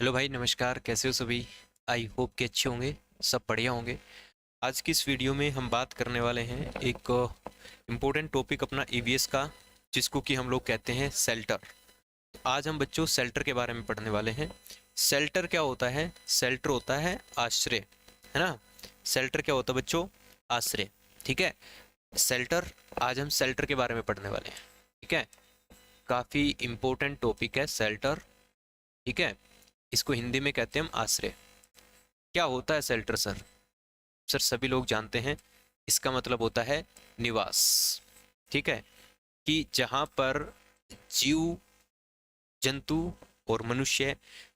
Hello भाई, नमस्कार। कैसे हो सभी? आई होप कि अच्छे होंगे, सब बढ़िया होंगे। आज की इस वीडियो में हम बात करने वाले हैं एक इम्पोर्टेंट टॉपिक अपना ईवीएस का, जिसको कि हम लोग कहते हैं सेल्टर। तो आज हम बच्चों सेल्टर के बारे में पढ़ने वाले हैं। सेल्टर क्या होता है? सेल्टर होता है आश्रय, है ना। सेल्टर क्या होता है बच्चों? आश्रय। ठीक है। सेल्टर, आज हम सेल्टर के बारे में पढ़ने वाले हैं। ठीक है। काफ़ी इम्पोर्टेंट टॉपिक है सेल्टर। ठीक है। इसको हिंदी में कहते हैं हम आश्रय। क्या होता है शेल्टर सर? सर सभी लोग जानते हैं, इसका मतलब होता है निवास। ठीक है। कि जहाँ पर जीव जंतु और मनुष्य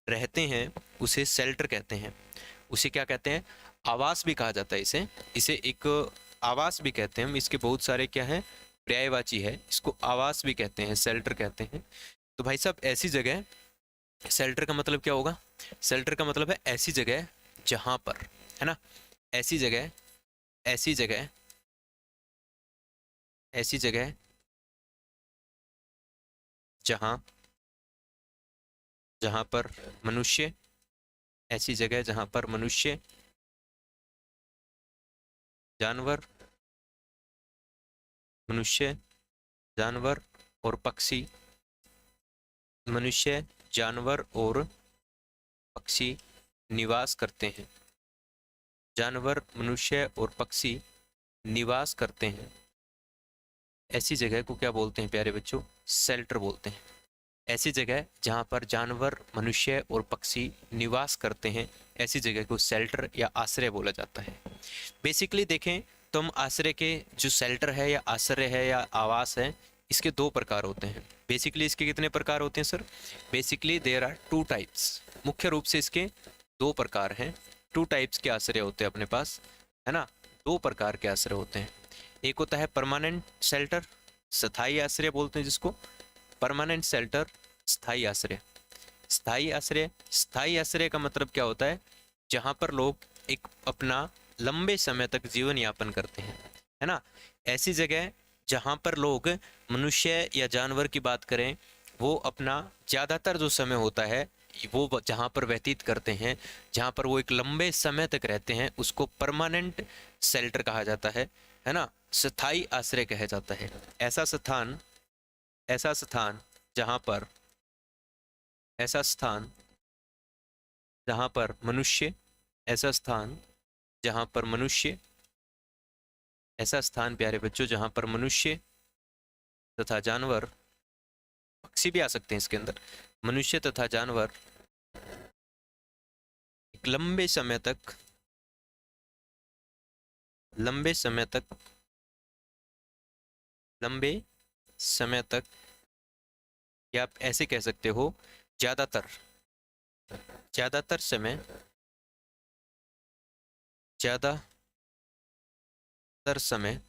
रहते हैं उसे शेल्टर कहते हैं। उसे क्या कहते हैं? आवास भी कहा जाता है इसे। इसे एक आवास भी कहते हैं हम। इसके बहुत सारे क्या हैं, पर्यायवाची है। इसको आवास भी कहते हैं, शेल्टर कहते हैं। तो भाई साहब, ऐसी जगह, शेल्टर का मतलब क्या होगा? शेल्टर का मतलब है ऐसी जगह जहाँ पर, है ना, ऐसी जगह, ऐसी जगह, ऐसी जगह जहाँ, जहाँ पर मनुष्य, ऐसी जगह जहाँ पर मनुष्य, जानवर, मनुष्य, जानवर और पक्षी, मनुष्य, जानवर और पक्षी निवास करते हैं। जानवर, मनुष्य और पक्षी निवास करते हैं। ऐसी जगह को क्या बोलते हैं प्यारे बच्चों? शेल्टर बोलते हैं। ऐसी जगह जहाँ पर जानवर, मनुष्य और पक्षी निवास करते हैं, ऐसी जगह को शेल्टर या आश्रय बोला जाता है। बेसिकली देखें तो हम आश्रय के, जो शेल्टर है या आश्रय है या आवास है, इसके दो प्रकार होते हैं। बेसिकली इसके कितने प्रकार होते हैं सर? Basically there are two types. मुख्य रूप से इसके दो प्रकार हैं। टू टाइप्स के आश्रय होते हैं अपने पास, है ना। दो प्रकार के आश्रय होते हैं। एक होता है परमानेंट शेल्टर, स्थायी आश्रय बोलते हैं जिसको। परमानेंट शेल्टर, स्थायी आश्रय। स्थायी आश्रय, स्थायी आश्रय का मतलब क्या होता है? जहाँ पर लोग एक अपना लंबे समय तक जीवन यापन करते हैं, है ना। ऐसी जगह जहाँ पर लोग, मनुष्य या जानवर की बात करें, वो अपना ज़्यादातर जो समय होता है वो जहाँ पर व्यतीत करते हैं, जहाँ पर वो एक लंबे समय तक रहते हैं, उसको परमानेंट शेल्टर कहा जाता है ना। स्थायी आश्रय कहा जाता है। ऐसा स्थान, ऐसा स्थान जहाँ पर, ऐसा स्थान जहाँ पर मनुष्य, ऐसा स्थान जहाँ पर मनुष्य, ऐसा स्थान प्यारे बच्चों जहाँ पर मनुष्य तथा जानवर, पक्षी भी आ सकते हैं इसके अंदर, मनुष्य तथा जानवर एक लंबे समय तक, लंबे समय तक, लंबे समय तक, या आप ऐसे कह सकते हो ज्यादातर, ज्यादातर समय, ज्यादातर समय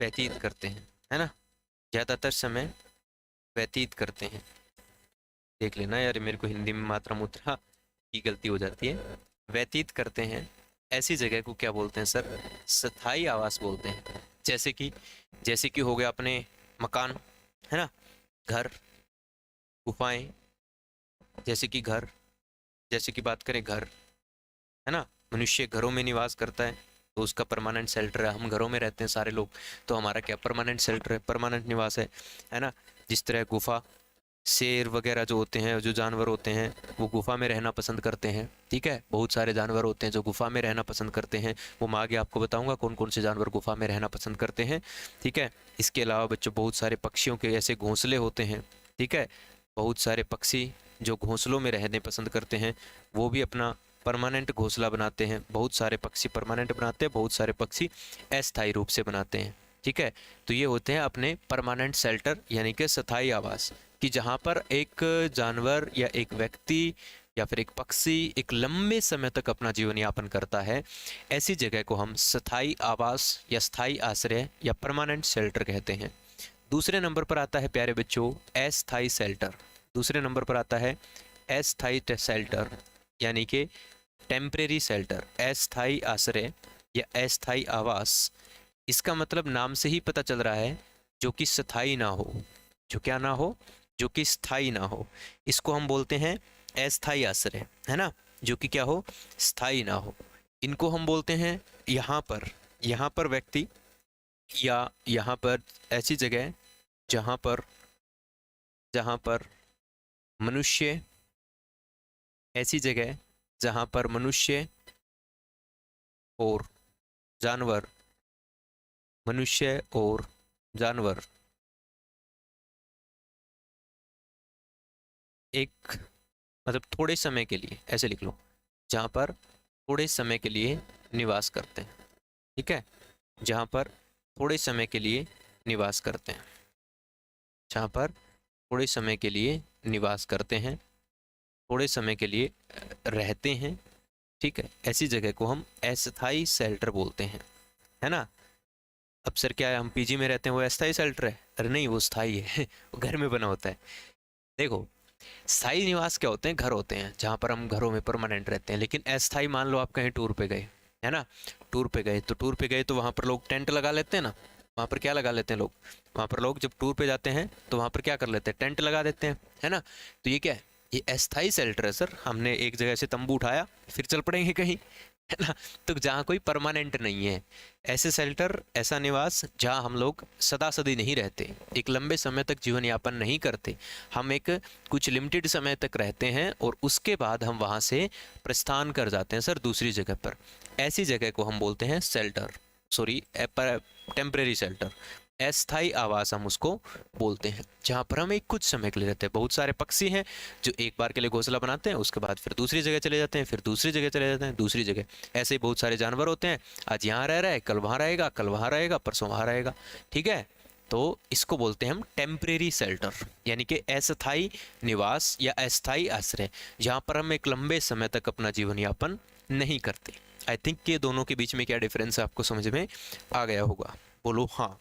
व्यतीत करते हैं, है ना। ज्यादातर समय व्यतीत करते हैं। देख लेना यार, मेरे को हिंदी में मात्रा मुद्रा की गलती हो जाती है। व्यतीत करते हैं, ऐसी जगह को क्या बोलते हैं सर? स्थायी आवास बोलते हैं। जैसे कि हो गया अपने मकान, है ना, घर, गुफाएं। जैसे कि घर, जैसे कि बात करें घर, है ना, मनुष्य घरों में निवास करता है तो उसका परमानेंट शेल्टर है। हम घरों में रहते हैं सारे लोग, तो हमारा क्या परमानेंट शेल्टर है, परमानेंट निवास है ना। जिस तरह गुफा, शेर वगैरह जो होते हैं, जो जानवर होते हैं, वो गुफा में रहना पसंद करते हैं। ठीक है। बहुत सारे जानवर होते हैं जो गुफा में रहना पसंद करते हैं। वो मैं आगे आपको बताऊंगा कौन कौन से जानवर गुफा में रहना पसंद करते हैं। ठीक है। इसके अलावा बच्चों बहुत सारे पक्षियों के ऐसे घोंसले होते हैं। ठीक है। बहुत सारे पक्षी जो घोंसलों में रहने पसंद करते हैं, वो भी अपना परमानेंट घोंसला बनाते हैं। बहुत सारे पक्षी परमानेंट बनाते हैं, बहुत सारे पक्षी अस्थायी रूप से बनाते हैं। ठीक है। तो ये होते हैं अपने परमानेंट शेल्टर, यानी कि स्थायी आवास, कि जहाँ पर एक जानवर या एक व्यक्ति या फिर एक पक्षी एक लंबे समय तक अपना जीवन यापन करता है। ऐसी जगह को हम स्थायी आवास या स्थायी आश्रय या परमानेंट शेल्टर कहते हैं। दूसरे नंबर पर आता है प्यारे बच्चों अस्थायी शेल्टर। दूसरे नंबर पर आता है अस्थायी शेल्टर, यानी कि टेम्परेरी शेल्टर, अस्थायी आश्रय या अस्थायी आवास। इसका मतलब नाम से ही पता चल रहा है, जो कि स्थायी ना हो। जो क्या ना हो? जो कि स्थायी ना हो, इसको हम बोलते हैं अस्थायी आश्रय, है ना, जो कि क्या हो, स्थायी ना हो। इनको हम बोलते हैं यहाँ पर व्यक्ति या यहाँ पर ऐसी जगह जहाँ पर मनुष्य, ऐसी जगह जहाँ पर मनुष्य और जानवर, मनुष्य और जानवर एक मतलब थोड़े समय के लिए, ऐसे लिख लो, जहाँ पर थोड़े समय के लिए निवास करते हैं, ठीक है, जहाँ पर थोड़े समय के लिए निवास करते हैं, जहाँ पर थोड़े समय के लिए निवास करते हैं, थोड़े समय के लिए रहते हैं, ठीक है, ऐसी जगह को हम अस्थाई शेल्टर बोलते हैं, है ना। अब सर क्या है, हम पीजी में रहते हैं वो अस्थाई शेल्टर है? अरे नहीं, वो स्थाई है वो घर में बना होता है। देखो, स्थायी निवास क्या होते हैं, घर होते हैं जहाँ पर हम घरों में परमानेंट रहते हैं, लेकिन अस्थाई मान लो आप कहीं टूर पे गए, है ना, टूर पे गए तो वहाँ पर लोग टेंट लगा लेते हैं ना, वहाँ पर क्या लगा लेते हैं लोग, वहाँ पर लोग जब टूर पे जाते हैं तो वहाँ पर क्या कर लेते हैं, टेंट लगा देते हैं, है ना। तो ये क्या है, ये अस्थाई शेल्टर है सर, हमने एक जगह से तंबू उठाया फिर चल पड़ेंगे कहीं, है ना। तो जहाँ कोई परमानेंट नहीं है, ऐसे शेल्टर, ऐसा निवास जहाँ हम लोग सदा सदी नहीं रहते, एक लंबे समय तक जीवन यापन नहीं करते, हम एक कुछ लिमिटेड समय तक रहते हैं और उसके बाद हम वहाँ से प्रस्थान कर जाते हैं सर दूसरी जगह पर, ऐसी जगह को हम बोलते हैं शेल्टर, सॉरी टेम्परेरी शेल्टर, अस्थाई आवास हम उसको बोलते हैं, जहाँ पर हम एक कुछ समय के लिए रहते हैं। बहुत सारे पक्षी हैं जो एक बार के लिए घोंसला बनाते हैं, उसके बाद फिर दूसरी जगह चले जाते हैं, फिर दूसरी जगह चले जाते हैं, दूसरी जगह, ऐसे ही बहुत सारे जानवर होते हैं, आज यहाँ रह रहा है, कल वहाँ रहेगा, कल वहाँ रहेगा, परसों वहाँ रहेगा, ठीक है। तो इसको बोलते हैं हम टेम्परेरी शेल्टर, यानी कि अस्थाई निवास या अस्थाई आश्रय, जहाँ पर हम एक लंबे समय तक अपना जीवन यापन नहीं करते। आई थिंक ये दोनों के बीच में क्या डिफरेंस है आपको समझ में आ गया होगा, बोलो हाँ।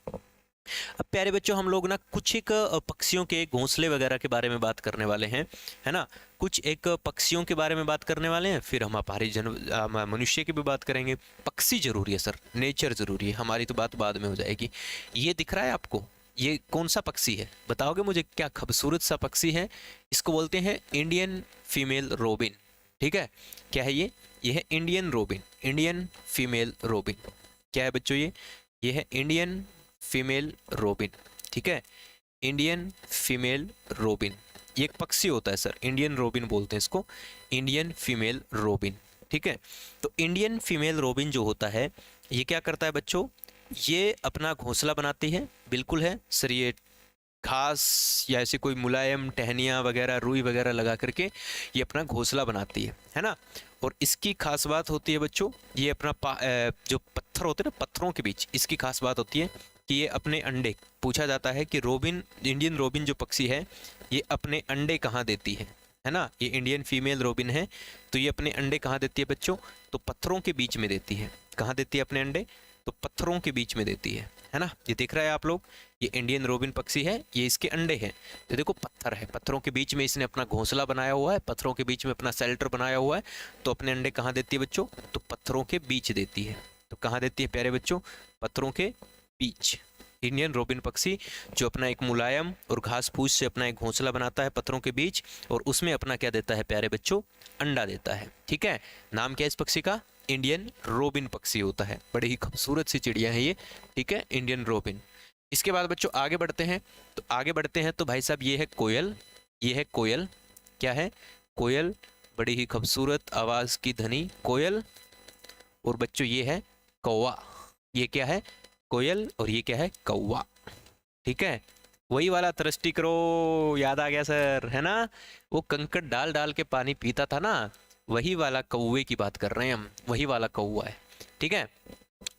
अब प्यारे बच्चों, हम लोग ना कुछ एक पक्षियों के घोंसले वगैरह के बारे में बात करने वाले हैं, है ना, कुछ एक पक्षियों के बारे में बात करने वाले हैं, फिर हम हमारी मनुष्य की भी बात करेंगे। पक्षी जरूरी है सर, नेचर जरूरी है, हमारी तो बात बाद में हो जाएगी। ये दिख रहा है आपको, ये कौन सा पक्षी है, बताओगे मुझे, क्या खूबसूरत सा पक्षी है, इसको बोलते हैं इंडियन फीमेल रोबिन, ठीक है। क्या है ये है Indian robin, Indian female robin. क्या है बच्चों ये है इंडियन फीमेल रोबिन, ठीक है, इंडियन फीमेल रोबिन, ये एक पक्षी होता है सर, इंडियन रोबिन बोलते हैं इसको, इंडियन फीमेल रोबिन, ठीक है। तो इंडियन फीमेल रोबिन जो होता है, ये क्या करता है बच्चों, ये अपना घोंसला बनाती है, बिल्कुल है सर, ये घास या ऐसे कोई मुलायम टहनियाँ वगैरह, रुई वगैरह लगा करके ये अपना घोंसला बनाती है ना। और इसकी खास बात होती है बच्चों, ये अपना जो पत्थर होते हैं ना, पत्थरों के बीच इसकी खास बात होती है कि ये अपने अंडे, पूछा जाता है कि रोबिन, इंडियन रोबिन जो पक्षी है, ये अपने अंडे कहाँ देती है ना, ये इंडियन फीमेल रोबिन है, तो ये अपने अंडे कहाँ देती है बच्चों, तो पत्थरों के बीच में देती है। कहाँ देती है अपने अंडे, तो पत्थरों के बीच में देती है ना। ये दिख रहा है आप लोग, ये इंडियन रोबिन पक्षी है, ये इसके अंडे हैं, तो देखो पत्थर है, पत्थरों के बीच में इसने अपना घोंसला बनाया हुआ है, पत्थरों के बीच में अपना शेल्टर बनाया हुआ है, तो अपने अंडे कहाँ देती है बच्चों, तो पत्थरों के बीच देती है। तो कहाँ देती है प्यारे बच्चों, पत्थरों के बीच। इंडियन रोबिन पक्षी जो अपना एक मुलायम और घास फूस से अपना एक घोंसला बनाता है पत्थरों के बीच, और उसमें अपना क्या देता है प्यारे बच्चों, अंडा देता है, ठीक है। नाम क्या है इस पक्षी का, इंडियन रोबिन पक्षी होता है, बड़ी ही खूबसूरत सी चिड़िया है ये, ठीक है, इंडियन रोबिन। इसके बाद बच्चों आगे बढ़ते हैं, तो आगे बढ़ते हैं तो भाई साहब ये है कोयल, ये है कोयल, क्या है, कोयल, बड़ी ही खूबसूरत आवाज की धनी कोयल। और बच्चों ये है कौवा, ये क्या है, कोयल, और ये क्या है, कौवा, ठीक है। वही वाला थ्रस्टी करो, याद आ गया सर, है ना, वो कंकड़ डाल डाल के पानी पीता था ना, वही वाला कौवे की बात कर रहे हैं हम, वही वाला कौवा है, ठीक है।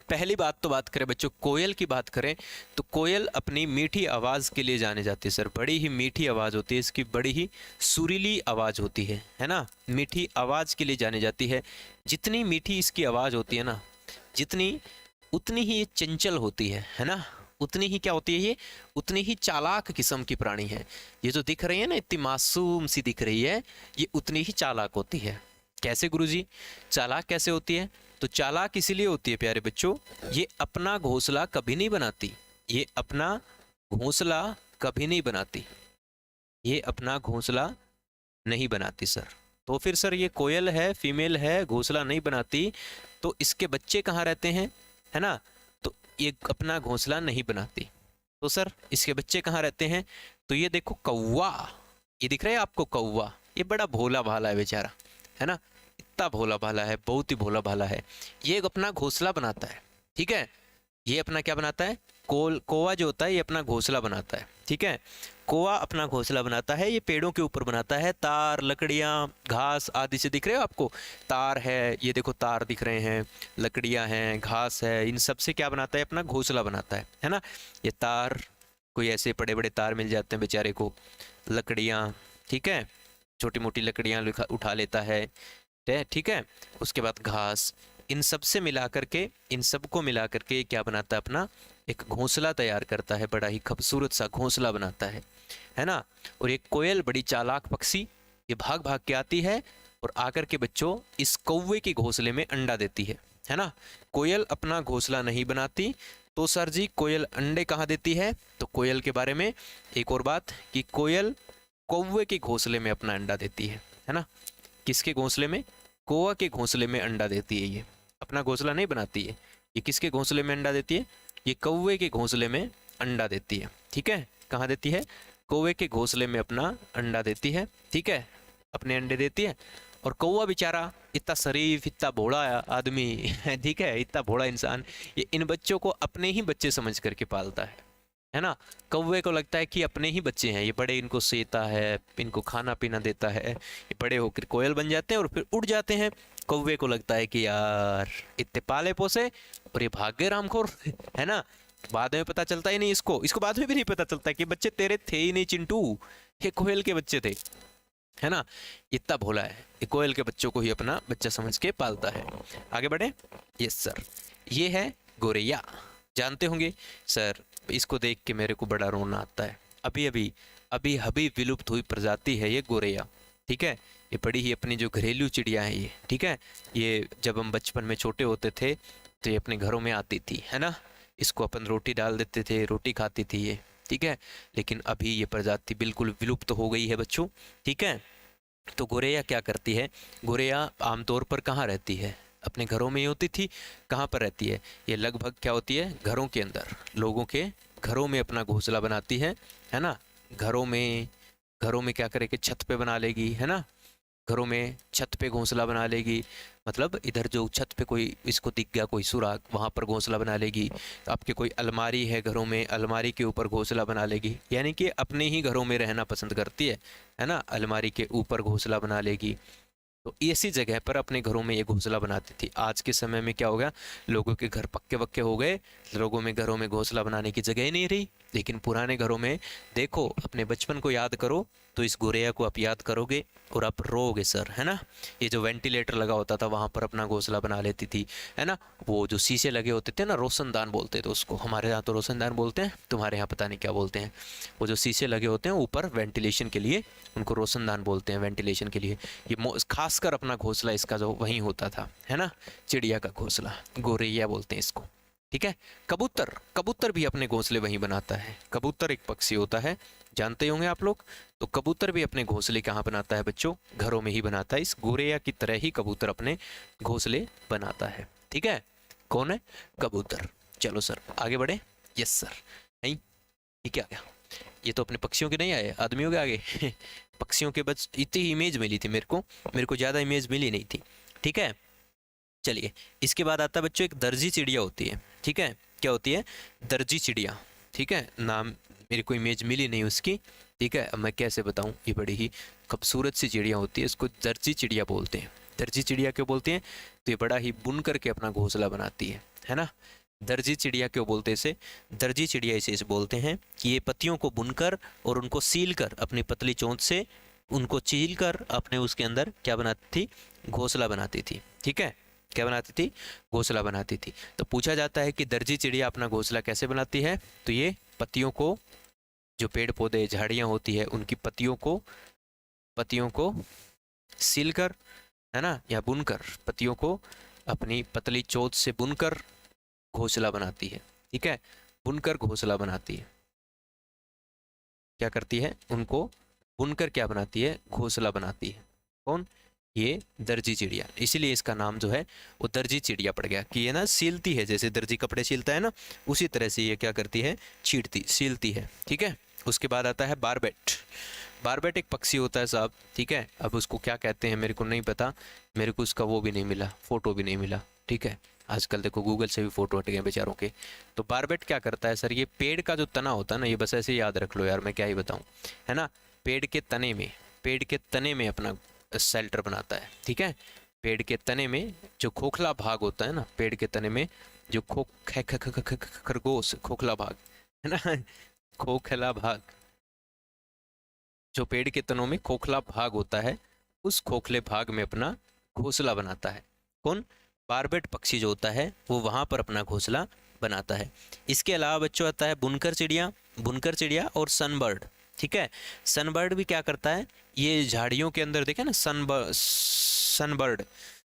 पहली बात तो बात करें बच्चों, कोयल की बात करें तो कोयल अपनी मीठी आवाज़ के लिए जाने जाती है सर, बड़ी ही मीठी आवाज़ होती है इसकी, बड़ी ही सुरीली आवाज़ होती है ना, मीठी आवाज़ के लिए जानी जाती है। जितनी मीठी इसकी आवाज़ होती है ना, जितनी, उतनी ही ये चंचल होती है ना, उतनी ही क्या होती है ये, उतनी ही चालाक किस्म की प्राणी है। ये जो दिख रही है ना, इतनी मासूम सी दिख रही है, ये उतनी ही चालाक होती है। कैसे गुरुजी, चालाक कैसे होती है, तो चालाक इसीलिए होती है प्यारे बच्चों, ये अपना घोंसला कभी नहीं बनाती, ये अपना घोंसला कभी नहीं बनाती, ये अपना घोंसला नहीं बनाती सर। तो फिर सर ये कोयल है, फीमेल है, घोंसला नहीं बनाती, तो इसके बच्चे कहाँ रहते हैं, है ना। तो ये अपना घोंसला नहीं बनाती, तो सर इसके बच्चे कहाँ रहते हैं, तो ये देखो कौवा, ये दिख रहा है आपको कौवा, ये बड़ा भोला भाला है बेचारा, है ना, इतना भोला भाला है, बहुत ही भोला भाला है। ये अपना घोंसला बनाता है, ठीक है, ये अपना क्या बनाता है, कौवा जो होता है ये अपना घोंसला बनाता है, ठीक है। कौवा अपना घोंसला बनाता है, ये पेड़ों के ऊपर बनाता है, तार, लकड़ियाँ, घास आदि से दिख रहे हो आपको, तार है, ये देखो तार दिख रहे हैं, लकड़ियाँ हैं, घास है, इन सब से क्या बनाता है, अपना घोंसला बनाता है ना। ये तार, कोई ऐसे बड़े बड़े तार मिल जाते हैं बेचारे को, लकड़ियाँ, ठीक है, छोटी मोटी लकड़ियाँ उठा लेता है, ठीक है। उसके बाद घास, इन सब से मिला करके, इन सबको मिला करके क्या बनाता है, अपना एक घोंसला तैयार करता है, बड़ा ही खूबसूरत सा घोंसला बनाता है ना। और एक कोयल बड़ी चालाक पक्षी, ये भाग भाग के आती है और आकर के बच्चों इस कौवे के घोंसले में अंडा देती है ना। कोयल अपना घोंसला नहीं बनाती, तो सर जी कोयल अंडे कहाँ देती है, तो कोयल के बारे में एक और बात कि कोयल कौवे के घोंसले में अपना अंडा देती है ना। किसके घोंसले में, कौवा के घोंसले में अंडा देती है, ये अपना घोंसला नहीं बनाती है। ये किसके घोंसले में अंडा देती है, ये कौवे के घोंसले में अंडा देती है, ठीक है। कहाँ देती है, कौवे के घोंसले में अपना अंडा देती है, ठीक है, अपने अंडे देती है। और कौवा बेचारा इतना शरीफ, इतना भोला आदमी ठीक है, इतना भोला इंसान, ये इन बच्चों को अपने ही बच्चे समझ करके पालता है ना। कौवे को लगता है कि अपने ही बच्चे हैं, ये बड़े इनको सेता है, इनको खाना पीना देता है, ये बड़े होकर कोयल बन जाते हैं और फिर उड़ जाते हैं। कौवे को लगता है कि यार इतने पाले पोसे और ये भाग गए रामखोर है ना। बाद में पता चलता ही नहीं, इसको बाद में भी नहीं पता चलता कि बच्चे तेरे थे ही नहीं चिंटू, ये कोयल के बच्चे थे, है ना। इतना भोला है, ये कोयल के बच्चों को ही अपना बच्चा समझ के पालता है। आगे बढ़े, यस सर, ये है गोरैया, जानते होंगे सर, इसको देख के मेरे को बड़ा रोना आता है। अभी अभी विलुप्त हुई प्रजाति है ये गोरैया, ठीक है। ये बड़ी ही अपनी जो घरेलू चिड़िया है ये, ठीक है। ये जब हम बचपन में छोटे होते थे तो ये अपने घरों में आती थी, है ना, इसको अपन रोटी डाल देते थे, रोटी खाती थी ये, ठीक है। लेकिन अभी ये प्रजाति बिल्कुल विलुप्त हो गई है बच्चों, ठीक है। तो गोरैया क्या करती है, गोरैया आमतौर पर कहाँ रहती है, अपने घरों में ही होती थी। कहाँ पर रहती है, ये लगभग क्या होती है, घरों के अंदर, लोगों के घरों में अपना घोंसला बनाती है ना। घरों में क्या करेगी, छत पे बना लेगी, है ना, घरों में छत पे घोंसला बना लेगी, मतलब इधर जो छत पे कोई इसको दिख गया कोई सुराग, वहाँ पर घोंसला बना लेगी। आपके कोई अलमारी है घरों में, अलमारी के ऊपर घोंसला बना लेगी, यानी कि अपने ही घरों में रहना पसंद करती है ना, अलमारी के ऊपर घोंसला बना लेगी। तो ऐसी जगह पर अपने घरों में ये घोंसला बनाती थी। आज के समय में क्या हो गया, लोगों के घर पक्के वक्के हो गए, लोगों में घरों में घोंसला बनाने की जगह ही नहीं रही। लेकिन पुराने घरों में देखो, अपने बचपन को याद करो तो इस गोरैया को आप याद करोगे और आप रोओगे सर, है ना। ये जो वेंटिलेटर लगा होता था वहां पर अपना घोंसला बना लेती थी, है ना। वो जो शीशे लगे होते थे ना, रोशनदान बोलते थे उसको, हमारे यहाँ तो रोशनदान बोलते हैं, तुम्हारे यहाँ पता नहीं क्या बोलते हैं। वो जो शीशे लगे होते हैं ऊपर वेंटिलेशन के लिए, उनको रोशनदान बोलते हैं, वेंटिलेशन के लिए। ये खासकर अपना घोंसला इसका जो वहीं होता था, है ना, चिड़िया का घोंसला, गोरैया बोलते हैं इसको, ठीक है। कबूतर भी अपने घोंसले वहीं बनाता है। कबूतर एक पक्षी होता है, जानते होंगे आप लोग। तो कबूतर भी अपने घोंसले कहाँ बनाता है बच्चों, घरों में ही बनाता है। इस गोरैया की तरह ही कबूतर अपने घोंसले बनाता है, ठीक है। कौन है, कबूतर। चलो सर आगे बढ़े, यस सर। नहीं, ये क्या गया, ये तो अपने पक्षियों के नहीं आए, आदमियों के आगे पक्षियों के बस इतनी इमेज मिली थी मेरे को ज़्यादा इमेज मिली नहीं थी, ठीक है। चलिए, इसके बाद आता है बच्चों एक दर्जी चिड़िया होती है, ठीक है। क्या होती है, दर्जी चिड़िया, ठीक है। नाम मेरे को इमेज मिली नहीं उसकी, ठीक है। अब मैं कैसे बताऊं, ये बड़ी ही खूबसूरत सी चिड़िया होती है, इसको दर्जी चिड़िया बोलते हैं। दर्जी चिड़िया क्यों बोलते हैं, तो ये बड़ा ही बुन करके अपना घोंसला बनाती है ना। दर्जी चिड़िया क्यों बोलते हैं इसे, दर्जी चिड़िया इसे बोलते हैं कि ये पत्तियों को बुनकर और उनको सील कर, अपनी पतली चोंच से उनको चील कर अपने उसके अंदर क्या बनाती थी, घोंसला बनाती थी, ठीक है। क्या बनाती थी, घोंसला बनाती थी। तो पूछा जाता है कि दर्जी चिड़िया अपना घोंसला कैसे बनाती है, तो ये पत्तियों को, जो पेड़ पौधे झाड़ियाँ होती है उनकी पत्तियों को सीलकर, है ना, या बुनकर, पत्तियों को अपनी पतली चोंच से बुनकर घोंसला बनाती है, ठीक है। बुनकर घोंसला बनाती है, क्या करती है, उनको बुनकर क्या बनाती है, घोंसला बनाती है। कौन, ये दर्जी चिड़िया। इसीलिए इसका नाम जो है वो दर्जी चिड़िया पड़ गया कि ये ना सीलती है, जैसे दर्जी कपड़े सीलता है ना, उसी तरह से ये क्या करती है, चीरती सीलती है। ठीक है, उसके बाद आता है बारबेट। बारबेट एक पक्षी होता है साहब, ठीक है। अब उसको क्या कहते हैं मेरे को नहीं पता, मेरे को उसका वो भी नहीं मिला, फोटो भी नहीं मिला। ठीक है, आजकल देखो गूगल से भी फोटो हट गए बेचारों के। तो बारबेट क्या करता है सर, ये पेड़ का जो तना होता है ना, ये बस ऐसे याद रख लो यार, मैं क्या ही बताऊं, है ना। पेड़ के तने में, पेड़ के तने में अपना शेल्टर बनाता है। ठीक है, पेड़ के तने में जो खोखला भाग होता है ना, पेड़ के तने में जो खरगोश खोखला भाग है ना, खोखला भाग, जो पेड़ के तनों में खोखला भाग होता है, उस खोखले भाग में अपना घोंसला बनाता है। कौन, बारबेट पक्षी जो होता है वो वहां पर अपना घोंसला बनाता है। इसके अलावा बच्चों आता है बुनकर चिड़िया, बुनकर चिड़िया और सनबर्ड। ठीक है, सनबर्ड भी क्या करता है, ये झाड़ियों के अंदर देखे ना, सनबर्ड,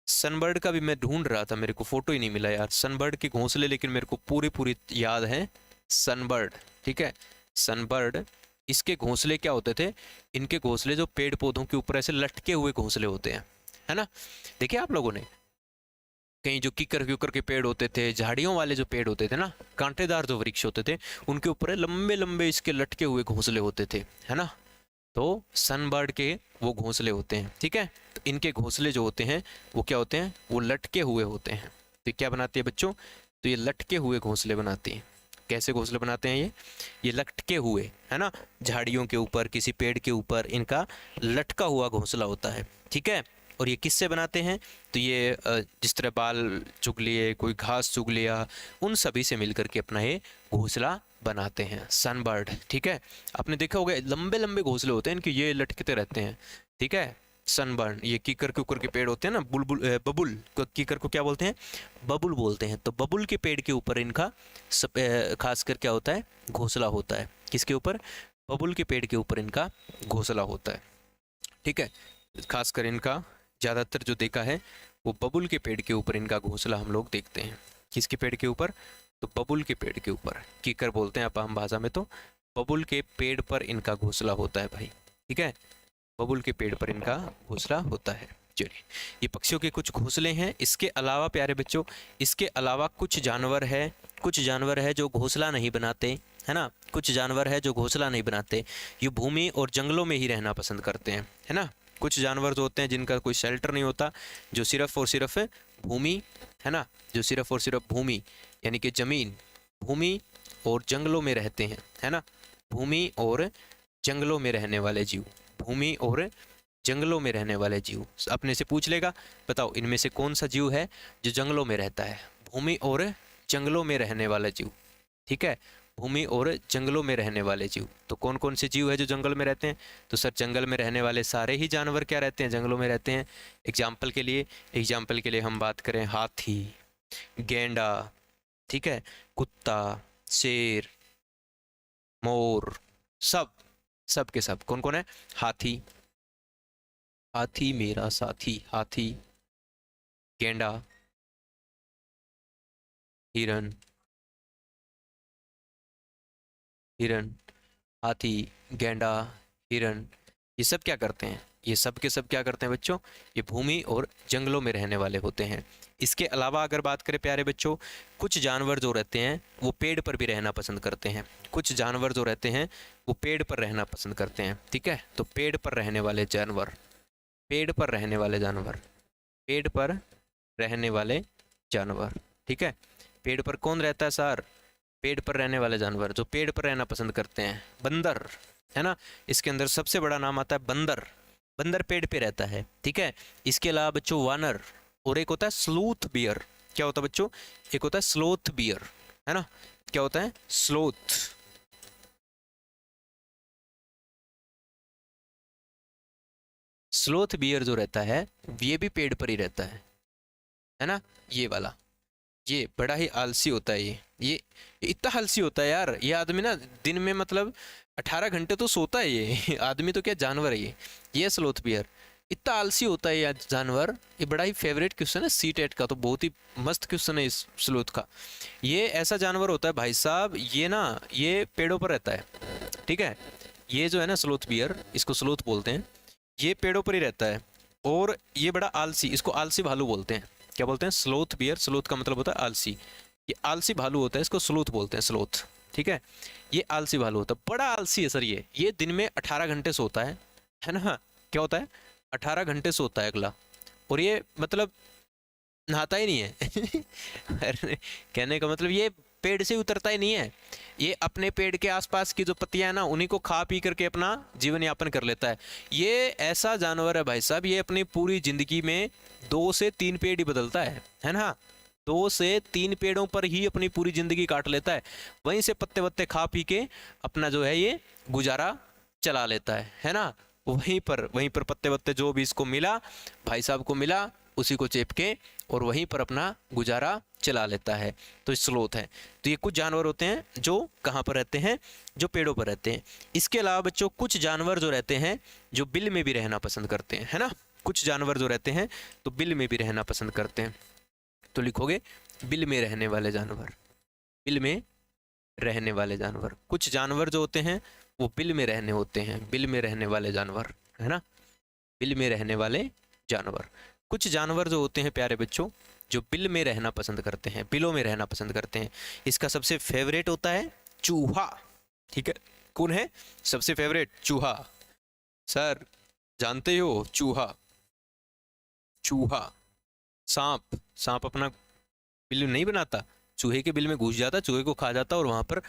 सनबर्ड का भी मैं ढूंढ रहा था, मेरे को फोटो ही नहीं मिला यार सनबर्ड के घोंसले, लेकिन मेरे को पूरी पूरी याद है सनबर्ड। ठीक है, सनबर्ड, इसके घोंसले क्या होते थे, इनके घोंसले जो पेड़ पौधों के ऊपर ऐसे लटके हुए घोंसले होते हैं, है ना। देखिए आप लोगों ने कहीं जो किकर क्यूकर के पेड़ होते थे, झाड़ियों वाले जो पेड़ होते थे ना, कांटेदार जो वृक्ष होते थे, उनके ऊपर लंबे लंबे इसके लटके हुए घोंसले होते थे, है ना। तो सनबर्ड के वो घोंसले होते हैं। ठीक है, तो इनके घोंसले जो होते हैं वो क्या होते हैं, वो लटके हुए होते हैं। तो क्या बनाती है बच्चों, तो ये लटके हुए घोंसले बनाती हैं। कैसे घोंसले बनाते हैं ये लटके हुए, है ना, झाड़ियों के ऊपर, किसी पेड़ के ऊपर इनका लटका हुआ घोंसला होता है। ठीक है, और ये किससे बनाते हैं, तो ये जिस तरह बाल चुग लिए, कोई घास चुग लिया, उन सभी से मिलकर के अपना ये घोंसला बनाते हैं सनबर्ड। ठीक है, आपने देखा होगा लंबे लंबे घोंसले होते हैं इनके, ये लटकते रहते हैं। ठीक है, सनबर्ड, ये कीकर कुकर के पेड़ होते हैं ना, बुलबुल बबुल, कीकर को क्या बोलते हैं, बबुल बोलते हैं। तो बबुल के पेड़ के ऊपर इनका खासकर क्या होता है, घोंसला होता है। किसके ऊपर, बबुल के पेड़ के ऊपर इनका घोंसला होता है। ठीक है, खासकर इनका ज़्यादातर जो देखा है वो बबुल के पेड़ के ऊपर इनका घोंसला हम लोग देखते हैं। किसके पेड़ के ऊपर, तो बबुल के पेड़ के ऊपर, कीकर बोलते हैं आप आम भाषा में, तो बबुल के पेड़ पर इनका घोंसला होता है भाई। ठीक है, बबुल के पेड़ पर इनका घोंसला होता है। चलिए, ये पक्षियों के कुछ घोंसले हैं। इसके अलावा प्यारे बच्चों, इसके अलावा कुछ जानवर है, कुछ जानवर है जो घोंसला नहीं बनाते, है ना। कुछ जानवर है जो घोंसला नहीं बनाते, ये भूमि और जंगलों में ही रहना पसंद करते हैं, है ना। कुछ जानवर जो होते हैं जिनका कोई शेल्टर नहीं होता, जो सिर्फ और सिर्फ भूमि, है ना, जो सिर्फ और सिर्फ भूमि यानी कि जमीन, भूमि और जंगलों में रहते हैं, है ना। भूमि और जंगलों में रहने वाले जीव, भूमि और जंगलों में रहने वाले जीव। अपने से पूछ लेगा, बताओ इनमें से कौन सा जीव है जो जंगलों में रहता है, भूमि और जंगलों में रहने वाला जीव। ठीक है, भूमि और जंगलों में रहने वाले जीव, तो कौन कौन से जीव है जो जंगल में रहते हैं, तो सर जंगल में रहने वाले सारे ही जानवर क्या रहते हैं, जंगलों में रहते हैं। एग्जाम्पल के लिए हम बात करें, हाथी, गेंडा, ठीक है, कुत्ता, शेर, मोर, सब, सब के सब कौन कौन है, हाथी, हाथी मेरा साथी, हाथी, गेंडा, हिरन, हिरन, हाथी, गेंडा, हिरन, ये सब क्या करते हैं, ये सब के सब क्या करते हैं बच्चों, ये भूमि और जंगलों में रहने वाले होते हैं। इसके अलावा अगर बात करें प्यारे बच्चों, कुछ जानवर जो रहते हैं वो पेड़ पर भी रहना पसंद करते हैं। कुछ जानवर जो रहते हैं वो पेड़ पर रहना पसंद करते हैं। ठीक है, तो पेड़ पर रहने वाले जानवर, पेड़ पर रहने वाले जानवर, पेड़ पर रहने वाले जानवर। ठीक है, पेड़ पर कौन रहता है सर, पेड़ पर रहने वाले जानवर जो पेड़ पर रहना पसंद करते हैं, बंदर, है ना। इसके अंदर सबसे बड़ा नाम आता है बंदर, बंदर पेड़ पे रहता है। ठीक है, इसके अलावा बच्चों वानर, और एक होता है स्लोथ बियर। क्या होता है बच्चों, एक होता है स्लोथ बियर, है ना। क्या होता है, स्लोथ, स्लोथ बियर जो रहता है ये भी पेड़ पर ही रहता है ना। ये वाला, ये बड़ा ही आलसी होता है, ये इतना आलसी होता है यार, ये आदमी ना दिन में मतलब 18 घंटे तो सोता है ये आदमी तो क्या जानवर है ये स्लोथ बियर, इतना आलसी होता है ये जानवर। ये बड़ा ही फेवरेट क्वेश्चन है सी टेट का, तो बहुत ही मस्त क्वेश्चन है इस स्लोथ का। ये ऐसा जानवर होता है भाई साहब, ये ना ये पेड़ों पर रहता है। ठीक है, ये जो है ना स्लोथ बियर, इसको स्लोथ बोलते हैं, ये पेड़ों पर ही रहता है। और ये बड़ा आलसी, इसको आलसी भालू बोलते हैं। क्या बोलते हैं? Sloth beer. स्लोथ का मतलब होता है आलसी। ये आलसी भालू होता है, इसको स्लोथ बोलते हैं, स्लोथ। ठीक है, ये आलसी भालू होता है, बड़ा आलसी है सर ये दिन में 18 घंटे सोता है ना? क्या होता है? 18 घंटे सोता है अगला। और ये मतलब नहाता ही नहीं है अरे, कहने का मतलब ये पेड़ से उतरता ही नहीं है, ये अपने पेड़ के आसपास की जो पत्तियां है ना उन्हीं को खा पी करके अपना जीवन यापन कर लेता है। ये ऐसा जानवर है भाई साहब, ये अपनी पूरी जिंदगी में 2 से 3 पेड़ ही बदलता है ना? 2 से 3 पेड़ों पर ही अपनी पूरी जिंदगी काट लेता है, वहीं से पत्ते वत्ते खा पी के अपना जो है ये गुजारा चला लेता है ना? वहीं पर पत्ते वत्ते जो भी इसको मिला, भाई साहब को मिला, उसी को चेप के और वहीं पर अपना गुजारा चला लेता है। तो स्लोथ है। तो ये कुछ जानवर होते हैं जो कहाँ पर रहते हैं? जो पेड़ों पर रहते हैं। इसके अलावा बच्चों कुछ जानवर जो रहते हैं जो बिल में भी रहना पसंद करते हैं, है ना? कुछ जानवर जो रहते हैं तो बिल में भी रहना पसंद करते हैं। तो लिखोगे बिल में रहने वाले जानवर, बिल में रहने वाले जानवर। कुछ जानवर जो होते हैं वो बिल में रहने होते हैं, बिल में रहने वाले जानवर, है ना? बिल में रहने वाले जानवर। कुछ जानवर जो होते हैं प्यारे बच्चों जो बिल में रहना पसंद करते हैं, बिलों में रहना पसंद करते हैं। इसका सबसे फेवरेट होता है चूहा। ठीक है, कौन है सबसे फेवरेट? चूहा। सर जानते हो चूहा? चूहा। सांप, सांप अपना बिल नहीं बनाता, चूहे के बिल में घुस जाता, चूहे को खा जाता और वहां पर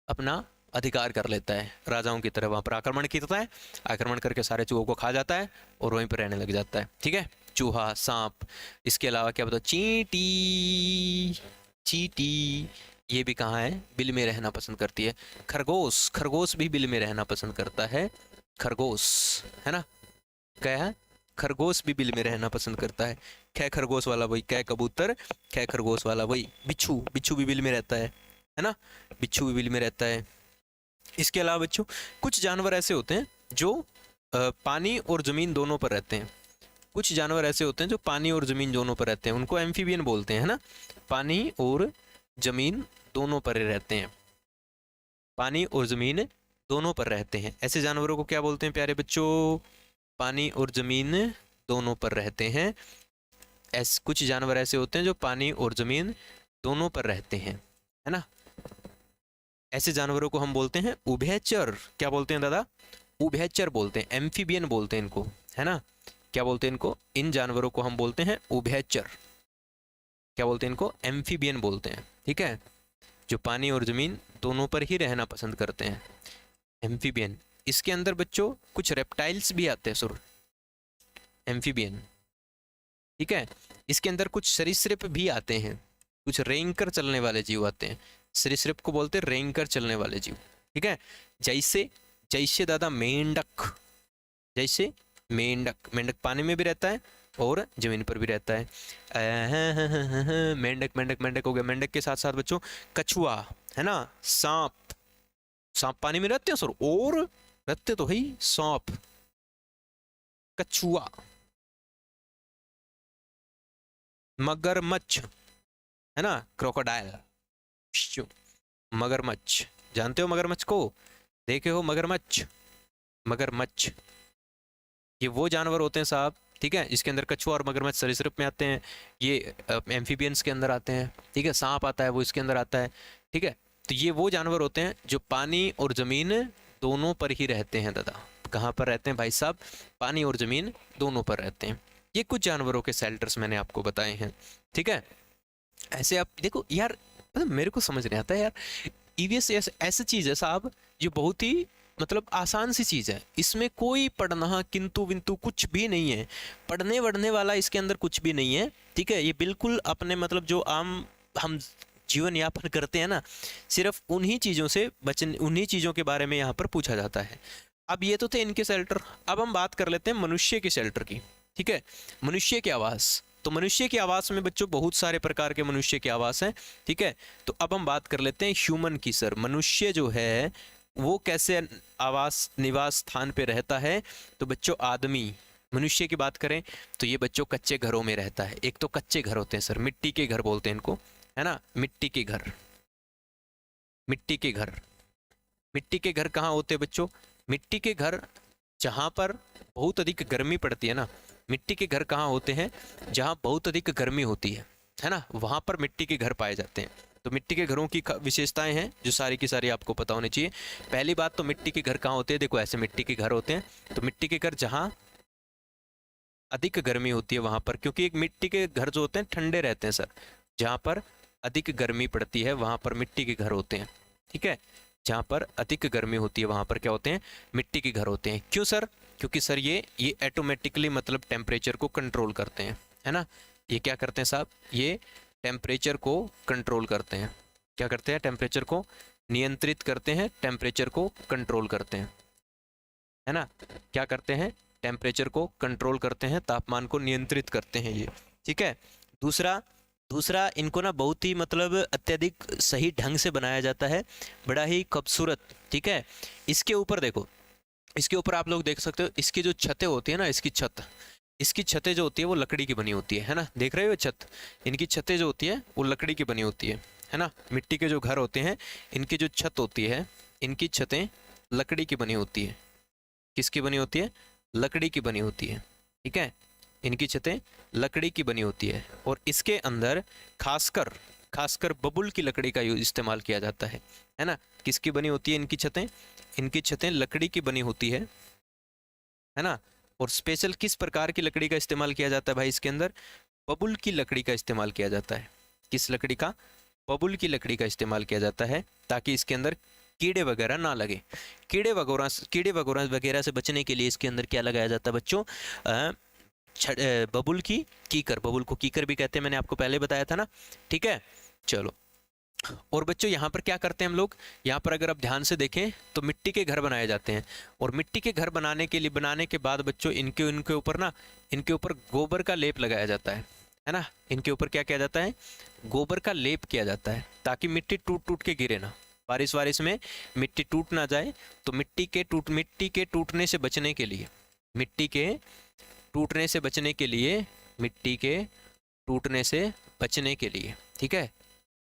अपना अधिकार कर लेता है, राजाओं की तरह वहां पर आक्रमण करता है, आक्रमण करके सारे चूहों को खा जाता है और वहीं पर रहने लग जाता है। ठीक है, चूहा, सांप। इसके अलावा क्या बताओ? चींटी। चींटी ये भी कहाँ है? बिल में रहना पसंद करती है। खरगोश, खरगोश भी बिल में रहना पसंद करता है। खरगोश, है ना? क्या है? खरगोश भी बिल में रहना पसंद करता है। कै खरगोश वाला वही, कै कबूतर, कै खरगोश वाला वही। बिच्छू, बिच्छू भी बिल में रहता है ना? बिच्छू भी बिल में रहता है। इसके अलावा बच्चों कुछ जानवर ऐसे होते हैं जो पानी और जमीन दोनों पर रहते हैं। कुछ जानवर ऐसे होते हैं जो पानी और जमीन दोनों पर रहते हैं, उनको एम्फीबियन बोलते हैं, है ना? पानी और जमीन दोनों पर रहते हैं, पानी और जमीन दोनों पर रहते हैं। ऐसे जानवरों को क्या बोलते हैं प्यारे बच्चों? पानी और जमीन दोनों पर रहते हैं। ऐसे कुछ जानवर ऐसे होते हैं जो पानी और जमीन दोनों पर रहते हैं, है ना? ऐसे जानवरों को हम बोलते हैं उभयचर। क्या बोलते हैं दादा? उभयचर बोलते हैं, एम्फीबियन बोलते हैं इनको, है ना? क्या बोलते हैं इनको? इन जानवरों को हम बोलते हैं उभयचर। क्या बोलते हैं इनको? एम्फीबियन बोलते हैं। ठीक है, जो पानी और जमीन दोनों पर ही रहना पसंद करते हैं, एम्फीबियन। इसके अंदर बच्चों कुछ रेप्टाइल्स भी आते हैं सुर, एम्फीबियन। ठीक है, इसके अंदर कुछ सरीसृप भी आते हैं, कुछ रेंग कर चलने वाले जीव आते हैं। सरीसृप को बोलते हैं रेंग कर चलने वाले जीव। ठीक है, जैसे जैसे दादा मेंढक, जैसे मेंढक, मेंढक पानी में भी रहता है और जमीन पर भी रहता है। मेंढक मेंढक मेंढक हो गया। मेंढक के साथ साथ बच्चों कछुआ, है ना? सांप, सांप पानी में रहते हैं सर, और रहते तो है सांप, कछुआ, मगरमच्छ, है ना? क्रोकोडाइल, मगरमच्छ। जानते हो मगरमच्छ को? देखे हो मगरमच्छ? मगरमच्छ ये वो जानवर होते हैं साहब, ठीक है, इसके अंदर कछुआ और मगरमच्छ सरीसृप में आते हैं, ये एम्फीबियंस के अंदर आते हैं। ठीक है, सांप आता है वो इसके अंदर आता है। ठीक है, तो ये वो जानवर होते हैं जो पानी और जमीन दोनों पर ही रहते हैं दादा। कहाँ पर रहते हैं भाई साहब? पानी और जमीन दोनों पर रहते हैं। ये कुछ जानवरों के शेल्टर्स मैंने आपको बताए हैं। ठीक है, ऐसे आप देखो यार, मतलब मेरे को समझ नहीं आता यार, ईवीएस ऐसी चीज है साहब जो बहुत ही मतलब आसान सी चीज है, इसमें कोई पढ़ना किंतु विंतु कुछ भी नहीं है, पढ़ने वढ़ने वाला इसके अंदर कुछ भी नहीं है। ठीक है, ये बिल्कुल अपने मतलब जो आम हम जीवन यापन करते हैं ना, सिर्फ उन्हीं चीजों से बचने, उन्हीं चीजों के बारे में यहाँ पर पूछा जाता है। अब ये तो थे इनके शेल्टर, अब हम बात कर लेते हैं मनुष्य के शेल्टर की। ठीक है, मनुष्य के आवास। तो मनुष्य के आवास में बच्चों बहुत सारे प्रकार के मनुष्य के आवास हैं। ठीक है, तो अब हम बात कर लेते हैं ह्यूमन की। सर मनुष्य जो है वो कैसे आवास निवास स्थान पे रहता है? तो बच्चों आदमी, मनुष्य की बात करें तो ये बच्चों कच्चे घरों में रहता है। एक तो कच्चे घर होते हैं सर, मिट्टी के घर बोलते हैं इनको, है ना? मिट्टी के घर, मिट्टी के घर। मिट्टी के घर कहाँ होते हैं बच्चों? मिट्टी के घर जहाँ पर बहुत अधिक गर्मी पड़ती है ना, मिट्टी के घर कहाँ होते हैं, जहाँ बहुत अधिक गर्मी होती है ना, वहाँ पर मिट्टी के घर पाए जाते हैं। तो मिट्टी के घरों की विशेषताएं हैं जो सारी की सारी आपको पता होनी चाहिए। पहली बात तो मिट्टी के घर कहाँ होते हैं, देखो ऐसे मिट्टी के घर होते हैं। तो मिट्टी के घर जहाँ अधिक गर्मी होती है वहाँ पर, क्योंकि एक मिट्टी के घर जो होते हैं ठंडे रहते हैं सर, जहाँ पर अधिक गर्मी पड़ती है वहाँ पर मिट्टी के घर होते हैं। ठीक है, जहाँ पर अधिक गर्मी होती है वहाँ पर क्या होते हैं, मिट्टी के घर होते हैं। क्यों सर, क्योंकि सर ये ऑटोमेटिकली मतलब टेम्परेचर को कंट्रोल करते हैं, है ना। ये क्या करते हैं साहब, ये टेम्परेचर को कंट्रोल करते हैं। क्या करते हैं, टेम्परेचर को नियंत्रित करते हैं, टेम्परेचर को कंट्रोल करते हैं, है ना। क्या करते हैं, टेम्परेचर को कंट्रोल करते हैं, तापमान को नियंत्रित करते हैं ये। ठीक है, दूसरा इनको ना बहुत ही मतलब अत्यधिक सही ढंग से बनाया जाता है, बड़ा ही खूबसूरत। ठीक है, इसके ऊपर देखो, इसके ऊपर आप लोग देख सकते हो, इसकी जो छतें होती है ना, इसकी छतें जो होती है वो लकड़ी की बनी होती है ना। देख रहे हो छत, इनकी छतें जो होती है वो लकड़ी की बनी होती है ना। मिट्टी के जो घर होते हैं इनकी जो छत होती है, इनकी छतें लकड़ी की बनी होती है। किसकी बनी होती है, लकड़ी की बनी होती है। ठीक है, इनकी छतें लकड़ी की बनी होती है, और इसके अंदर खासकर बबुल की लकड़ी का इस्तेमाल किया जाता है ना। किसकी बनी होती है इनकी छतें लकड़ी की बनी होती है ना। और स्पेशल किस प्रकार की लकड़ी का इस्तेमाल किया जाता है भाई, इसके अंदर बबुल की लकड़ी का इस्तेमाल किया जाता है। किस लकड़ी का, बबुल की लकड़ी का इस्तेमाल किया जाता है, ताकि इसके अंदर कीड़े वगैरह ना लगे। कीड़े वगैरह से बचने के लिए इसके अंदर क्या लगाया जाता है बच्चों, बबुल की कीकर, बबुल को कीकर भी कहते हैं, मैंने आपको पहले बताया था ना। ठीक है, चलो। और बच्चों यहाँ पर क्या करते हैं हम लोग, यहाँ पर अगर आप ध्यान से देखें तो मिट्टी के घर बनाए जाते हैं, और मिट्टी के घर बनाने के बाद बच्चों इनके ऊपर गोबर का लेप लगाया जाता है ना। इनके ऊपर क्या किया जाता है, गोबर का लेप किया जाता है, ताकि मिट्टी टूट के गिरे ना, बारिश में मिट्टी टूट ना जाए। तो मिट्टी के टूटने से बचने के लिए, मिट्टी के टूटने से बचने के लिए, ठीक है।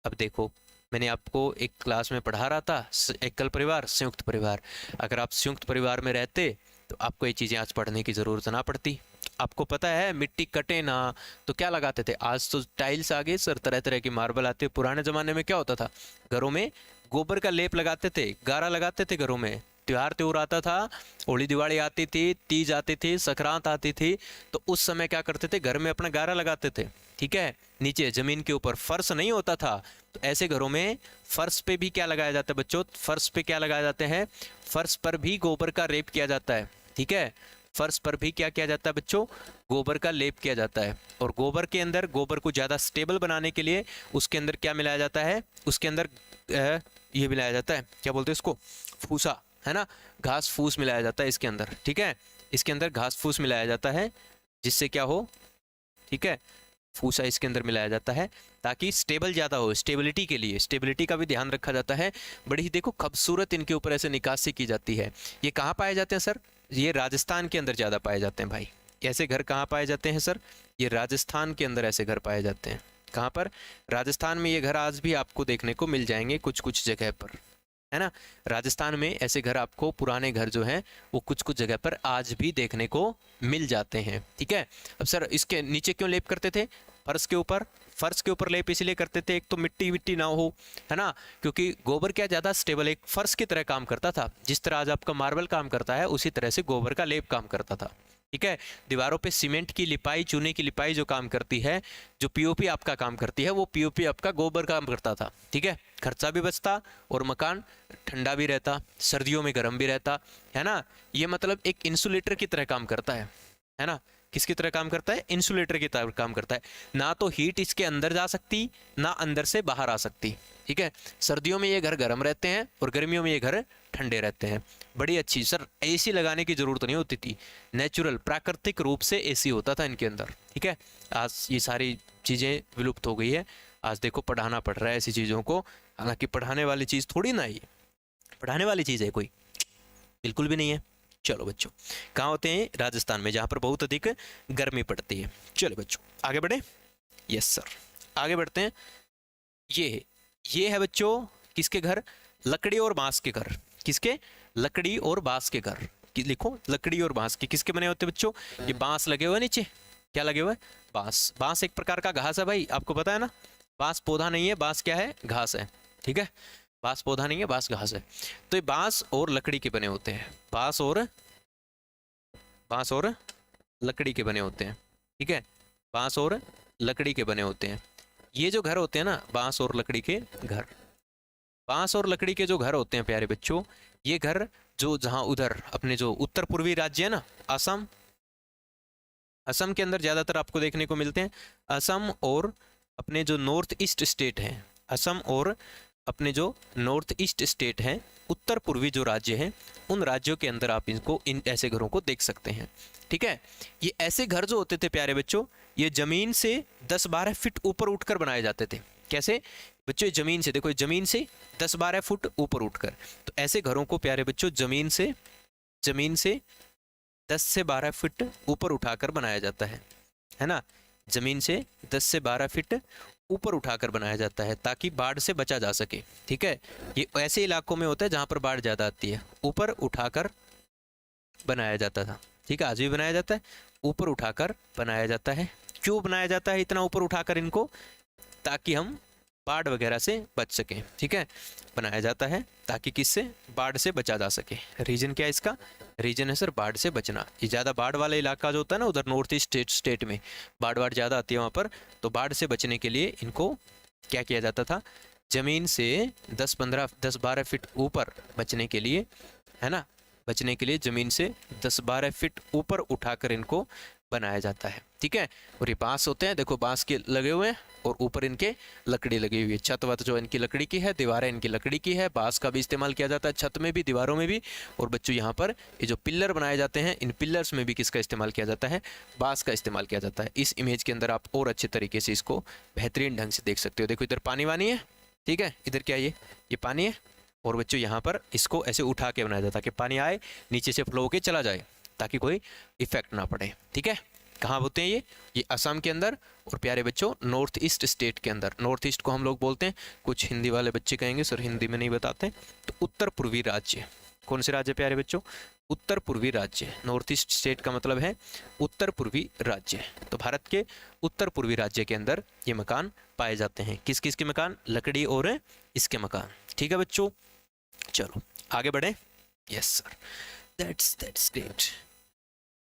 अब देखो, मैंने आपको एक क्लास में पढ़ा रहा था एकल परिवार, संयुक्त परिवार। अगर आप संयुक्त परिवार में रहते तो आपको ये चीज़ें आज पढ़ने की ज़रूरत ना पड़ती। आपको पता है मिट्टी कटे ना तो क्या लगाते थे, आज तो टाइल्स आ गए सर, तरह तरह की मार्बल आते। पुराने ज़माने में क्या होता था, घरों में गोबर का लेप लगाते थे, गारा लगाते थे घरों में। त्योहार आता था, होली दिवाली आती थी, तीज आती थी, संक्रांत आती थी, तो उस समय क्या करते थे, घर में अपना गारा लगाते थे। ठीक है, नीचे ज़मीन के ऊपर फर्श नहीं होता था, तो ऐसे घरों में फर्श पे भी क्या लगाया जाता है बच्चों, फर्श पे क्या लगाया जाते हैं, फर्श पर भी गोबर का लेप किया जाता है। ठीक है, फर्श पर भी क्या किया जाता है बच्चों, गोबर का लेप किया जाता है। और गोबर के अंदर, गोबर को ज़्यादा स्टेबल बनाने के लिए उसके अंदर क्या मिलाया जाता है, उसके अंदर ये मिलाया जाता है, क्या बोलते हैं इसको, फूसा, है ना, घास फूस मिलाया जाता है इसके अंदर। ठीक है, इसके अंदर घास फूस मिलाया जाता है, जिससे क्या हो, ठीक है, फूसा इसके अंदर मिलाया जाता है ताकि स्टेबल ज़्यादा हो, स्टेबिलिटी के लिए, स्टेबिलिटी का भी ध्यान रखा जाता है। बड़ी ही देखो खूबसूरत इनके ऊपर ऐसे निकासी की जाती है। ये कहाँ पाए जाते हैं सर, ये राजस्थान के अंदर ज़्यादा पाए जाते हैं भाई। ऐसे घर कहाँ पाए जाते हैं सर, ये राजस्थान के अंदर ऐसे घर पाए जाते हैं। कहाँ पर, राजस्थान में ये घर आज भी आपको देखने को मिल जाएंगे कुछ कुछ जगह पर, है ना। राजस्थान में ऐसे घर आपको, पुराने घर जो हैं वो कुछ कुछ जगह पर आज भी देखने को मिल जाते हैं। ठीक है, अब सर इसके नीचे क्यों लेप करते थे, फर्श के ऊपर लेप इसलिए करते थे, एक तो मिट्टी ना हो, है ना, क्योंकि गोबर क्या ज़्यादा स्टेबल एक फर्श की तरह काम करता था। जिस तरह आज आपका मार्बल काम करता है उसी तरह से गोबर का लेप काम करता था। ठीक है, दीवारों पे सीमेंट की लिपाई, चूने की लिपाई जो काम करती है, जो पीओपी आपका काम करती है, वो पीओपी आपका गोबर काम करता था। ठीक है, खर्चा भी बचता और मकान ठंडा भी रहता, सर्दियों में गर्म भी रहता, है ना। ये मतलब एक इंसुलेटर की तरह काम करता है ना। किसकी तरह काम करता है, इंसुलेटर की तरह काम करता है। ना तो हीट इसके अंदर जा सकती, ना अंदर से बाहर आ सकती। ठीक है, सर्दियों में ये घर गर्म रहते हैं और गर्मियों में ये घर ठंडे रहते हैं। बड़ी अच्छी सर, एसी लगाने की ज़रूरत नहीं होती थी, नेचुरल प्राकृतिक रूप से एसी होता था इनके अंदर। ठीक है, आज ये सारी चीज़ें विलुप्त हो गई है। आज देखो पढ़ाना पड़ रहा है ऐसी चीज़ों को, हालांकि पढ़ाने वाली चीज़ थोड़ी ना, ये पढ़ाने वाली चीज़ है कोई, बिल्कुल भी नहीं है। चलो बच्चों, कहाँ होते हैं, राजस्थान में, जहाँ पर बहुत अधिक गर्मी पड़ती है। चलो बच्चों आगे बढ़े, यस सर, आगे बढ़ते हैं। ये है बच्चों किसके घर, लकड़ी और बांस के घर। किसके, लकड़ी और बांस के घर। लिखो लकड़ी और बांस के, किसके बने होते हैं बच्चों? ये बांस लगे हुए नीचे, क्या लगे हुए? बांस। बांस एक प्रकार का घास है भाई, आपको पता है ना। बांस पौधा नहीं है, बांस क्या है? घास है। ठीक है, बांस पौधा नहीं है, बांस घास है। तो ये बांस और लकड़ी के बने होते हैं, बांस और लकड़ी के बने होते हैं। ठीक है, बांस और लकड़ी के बने होते हैं। ये जो घर होते हैं ना, बांस और लकड़ी के घर, बांस और लकड़ी के जो घर होते हैं प्यारे बच्चों, ये घर जो जहां उधर अपने जो उत्तर पूर्वी राज्य है ना, असम, असम के अंदर ज्यादातर आपको देखने को मिलते हैं। असम और अपने जो नॉर्थ ईस्ट स्टेट हैं, असम और अपने जो नॉर्थ ईस्ट स्टेट हैं, उत्तर पूर्वी जो राज्य हैं, उन राज्यों के अंदर आप इनको, इन ऐसे घरों को देख सकते हैं। ठीक है, ये ऐसे घर जो होते थे प्यारे बच्चों, ये जमीन से 10-12 फीट ऊपर उठकर बनाए जाते थे। कैसे बच्चों? जमीन से, देखो जमीन से 10-12 फुट ऊपर उठकर। तो ऐसे घरों को प्यारे बच्चों जमीन से 10 से 12 फीट ऊपर उठाकर बनाया जाता है ना। जमीन से 10 से 12 फीट ऊपर उठाकर बनाया जाता है ताकि बाढ़ से बचा जा सके। ठीक है, ये ऐसे इलाकों में होता है जहां पर बाढ़ ज़्यादा आती है, ऊपर उठाकर बनाया जाता था। ठीक है, आज भी बनाया जाता है, ऊपर उठाकर बनाया जाता है। क्यों बनाया जाता है इतना ऊपर उठाकर इनको? ताकि हम बाढ़ वगैरह से बच सकें। ठीक है, बनाया जाता है ताकि किससे? बाढ़ से बचा जा सके। रीजन क्या है इसका? रीजन है सर बाढ़ से बचना। ये ज़्यादा बाढ़ वाला इलाका जो होता है ना, उधर नॉर्थ ईस्ट स्टेट में बाढ़ ज़्यादा आती है वहाँ पर, तो बाढ़ से बचने के लिए इनको क्या किया जाता था? जमीन से 10-12 फीट ऊपर बचने के लिए, है ना, बचने के लिए जमीन से 10-12 फीट ऊपर उठाकर इनको बनाया जाता है। ठीक है, और ये बांस होते हैं, देखो बांस के लगे हुए हैं और ऊपर इनके लकड़ी लगी हुई है। छत वत जो इनकी लकड़ी की है, दीवारें इनकी लकड़ी की है, बांस का भी इस्तेमाल किया जाता है छत में भी, दीवारों में भी। और बच्चों यहाँ पर ये जो पिल्लर बनाए जाते हैं, इन पिल्लर्स में भी किसका इस्तेमाल किया जाता है? बांस का इस्तेमाल किया जाता है। इस इमेज के अंदर आप और अच्छे तरीके से इसको बेहतरीन ढंग से देख सकते हो। देखो इधर पानी वानी है, ठीक है, इधर क्या है? ये पानी है। और बच्चों यहाँ पर इसको ऐसे उठा के बनाया जाता है कि पानी आए नीचे से फ्लो होके चला जाए, ताकि कोई इफेक्ट ना पड़े। ठीक है, कहाँ होते हैं ये असम के अंदर, और प्यारे बच्चों नॉर्थ ईस्ट स्टेट के अंदर। नॉर्थ ईस्ट को हम लोग बोलते हैं, कुछ हिंदी वाले बच्चे कहेंगे सर हिंदी में नहीं बताते, तो उत्तर पूर्वी राज्य। कौन से राज्य प्यारे बच्चों? उत्तर पूर्वी राज्य। नॉर्थ ईस्ट स्टेट का मतलब है उत्तर पूर्वी राज्य। तो भारत के उत्तर पूर्वी राज्य के अंदर ये मकान पाए जाते हैं। किस किस के मकान? लकड़ी और इसके मकान। ठीक है बच्चों, चलो आगे बढ़े। Yes sir, that's great.